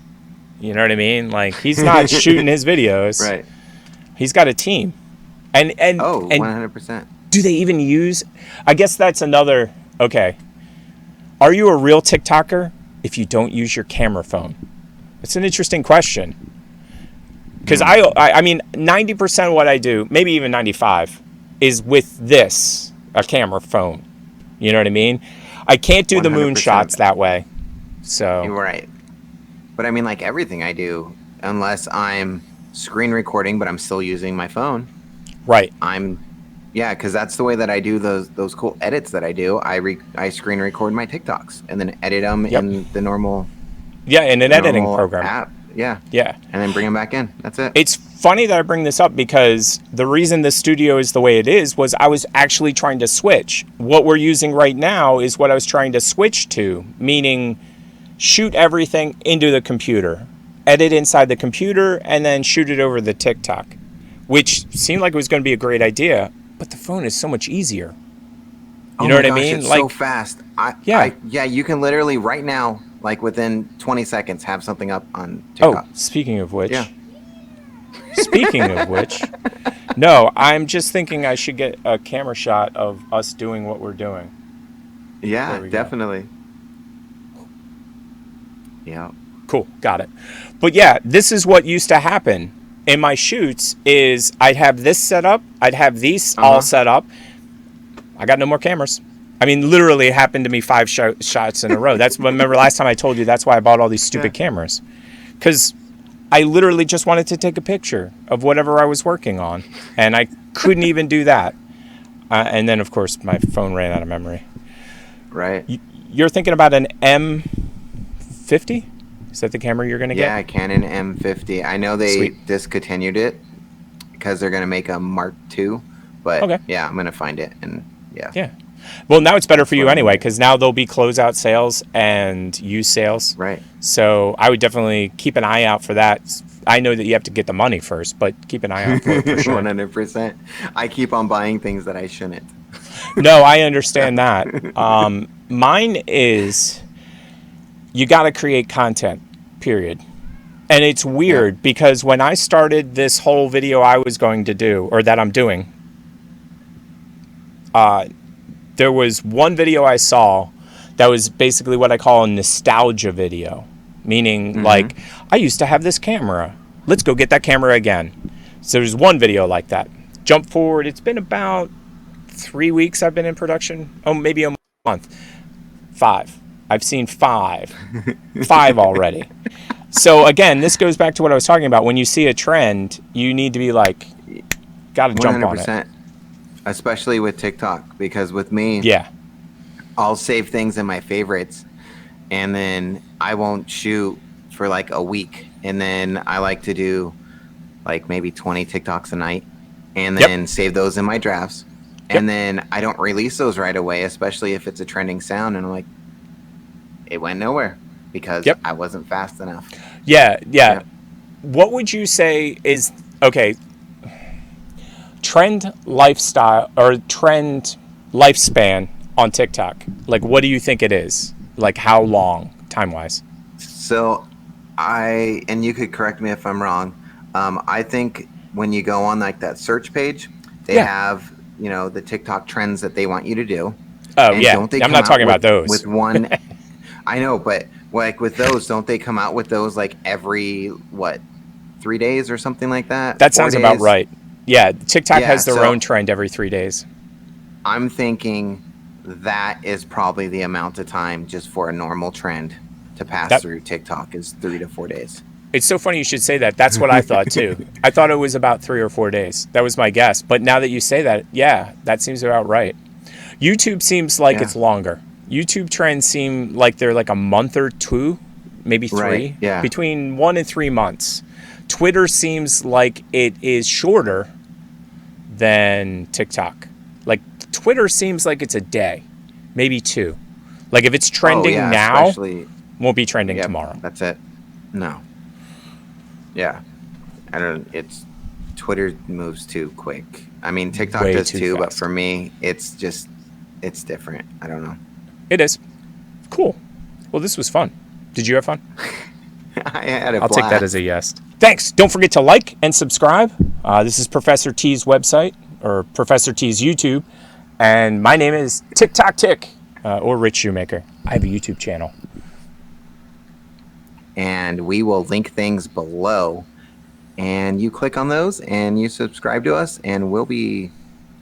You know what I mean? Like, he's not shooting his videos.
Right.
He's got a team. And
100%.
Do they even use, I guess that's another, okay. Are you a real TikToker if you don't use your camera phone? It's an interesting question. Because I mean, 90% of what I do, maybe even 95, is with this, a camera phone. You know what I mean? I can't do 100%. The moon shots that way. So
you're right. But I mean, like everything I do, unless I'm screen recording, but I'm still using my phone.
Right.
Because that's the way that I do those cool edits that I do. I screen record my TikToks and then edit them in the normal.
Yeah, in an editing program.
App. Yeah.
Yeah.
And then bring them back in. That's it.
It's funny that I bring this up because the reason the studio is the way it is was I was actually trying to switch. What we're using right now is what I was trying to switch to, meaning shoot everything into the computer, edit inside the computer, and then shoot it over the TikTok, which seemed like it was going to be a great idea, but the phone is so much easier. You know what I mean?
It's
like
so fast. You can literally right now, like within 20 seconds, have something up on TikTok.
Oh, speaking of which. Yeah. Speaking of which. No, I'm just thinking I should get a camera shot of us doing what we're doing.
Yeah, definitely. Yeah.
Cool, got it. But yeah, this is what used to happen in my shoots is I'd have this set up, I'd have these all set up. I got no more cameras. I mean, literally, it happened to me 5 shots in a row. Remember last time I told you that's why I bought all these stupid cameras. Because I literally just wanted to take a picture of whatever I was working on. And I couldn't even do that. And then, of course, my phone ran out of memory.
Right.
You're thinking about an M50? Is that the camera you're going to get?
Yeah, Canon M50. I know they discontinued it because they're going to make a Mark II. But yeah, I'm going to find it. And yeah.
Well, now it's better for you anyway, because now there'll be closeout sales and used sales.
Right.
So I would definitely keep an eye out for that. I know that you have to get the money first, but keep an eye out for it for sure.
100%. I keep on buying things that I shouldn't.
No, I understand that. Mine is you got to create content, period. And it's weird because when I started this whole video I was going to do, or that I'm doing, there was one video I saw that was basically what I call a nostalgia video, meaning like, I used to have this camera. Let's go get that camera again. So there's one video like that. Jump forward. It's been about 3 weeks I've been in production. Oh, maybe a month. 5. I've seen 5. 5 already. So again, this goes back to what I was talking about. When you see a trend, you need to be like, got to jump on it.
especially with TikTok, because with me,
Yeah.
I'll save things in my favorites, and then I won't shoot for like a week, and then I like to do like maybe 20 TikToks a night, and then save those in my drafts, and then I don't release those right away, especially if it's a trending sound, and I'm like, it went nowhere because I wasn't fast enough.
Yeah. What would you say is, okay, trend lifestyle or trend lifespan on TikTok? Like, what do you think it is? Like, how long, time-wise?
So and you could correct me if I'm wrong, I think when you go on like that search page, they have, the TikTok trends that they want you to do.
Oh,
and
yeah.
Don't they
I'm not talking about those.
With one, I know, but like with those, don't they come out with those like every, 3 days or something like that?
That sounds about right. Yeah, TikTok has their own trend every 3 days.
I'm thinking that is probably the amount of time just for a normal trend to pass through TikTok is 3 to 4 days.
It's so funny you should say that. That's what I thought too. I thought it was about 3 or 4 days. That was my guess. But now that you say that, yeah, that seems about right. YouTube seems like it's longer. YouTube trends seem like they're like a month or two, maybe 3.
Right, yeah.
Between 1 and 3 months. Twitter seems like it is shorter than TikTok. Like Twitter seems like it's a day, maybe 2. Like if it's trending now, won't be trending tomorrow.
That's it. No. Yeah. Twitter moves too quick. I mean, TikTok does too, but for me, it's different. I don't know.
It is. Cool. Well, this was fun. Did you have fun?
I had a blast.
I'll take that as a yes. Thanks. Don't forget to like and subscribe. This is Professor T's website, or Professor T's YouTube. And my name is TikTok Tick, or Rich Shumaker. I have a YouTube channel.
And we will link things below. And you click on those and you subscribe to us, and we'll be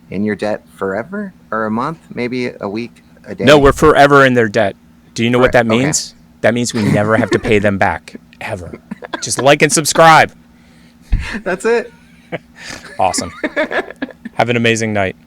in your debt forever, or a month, maybe a week, a day.
No, we're forever in their debt. Do you know what that means? Okay. That means we never have to pay them back, ever. Just like and subscribe.
That's it.
Awesome. Have an amazing night.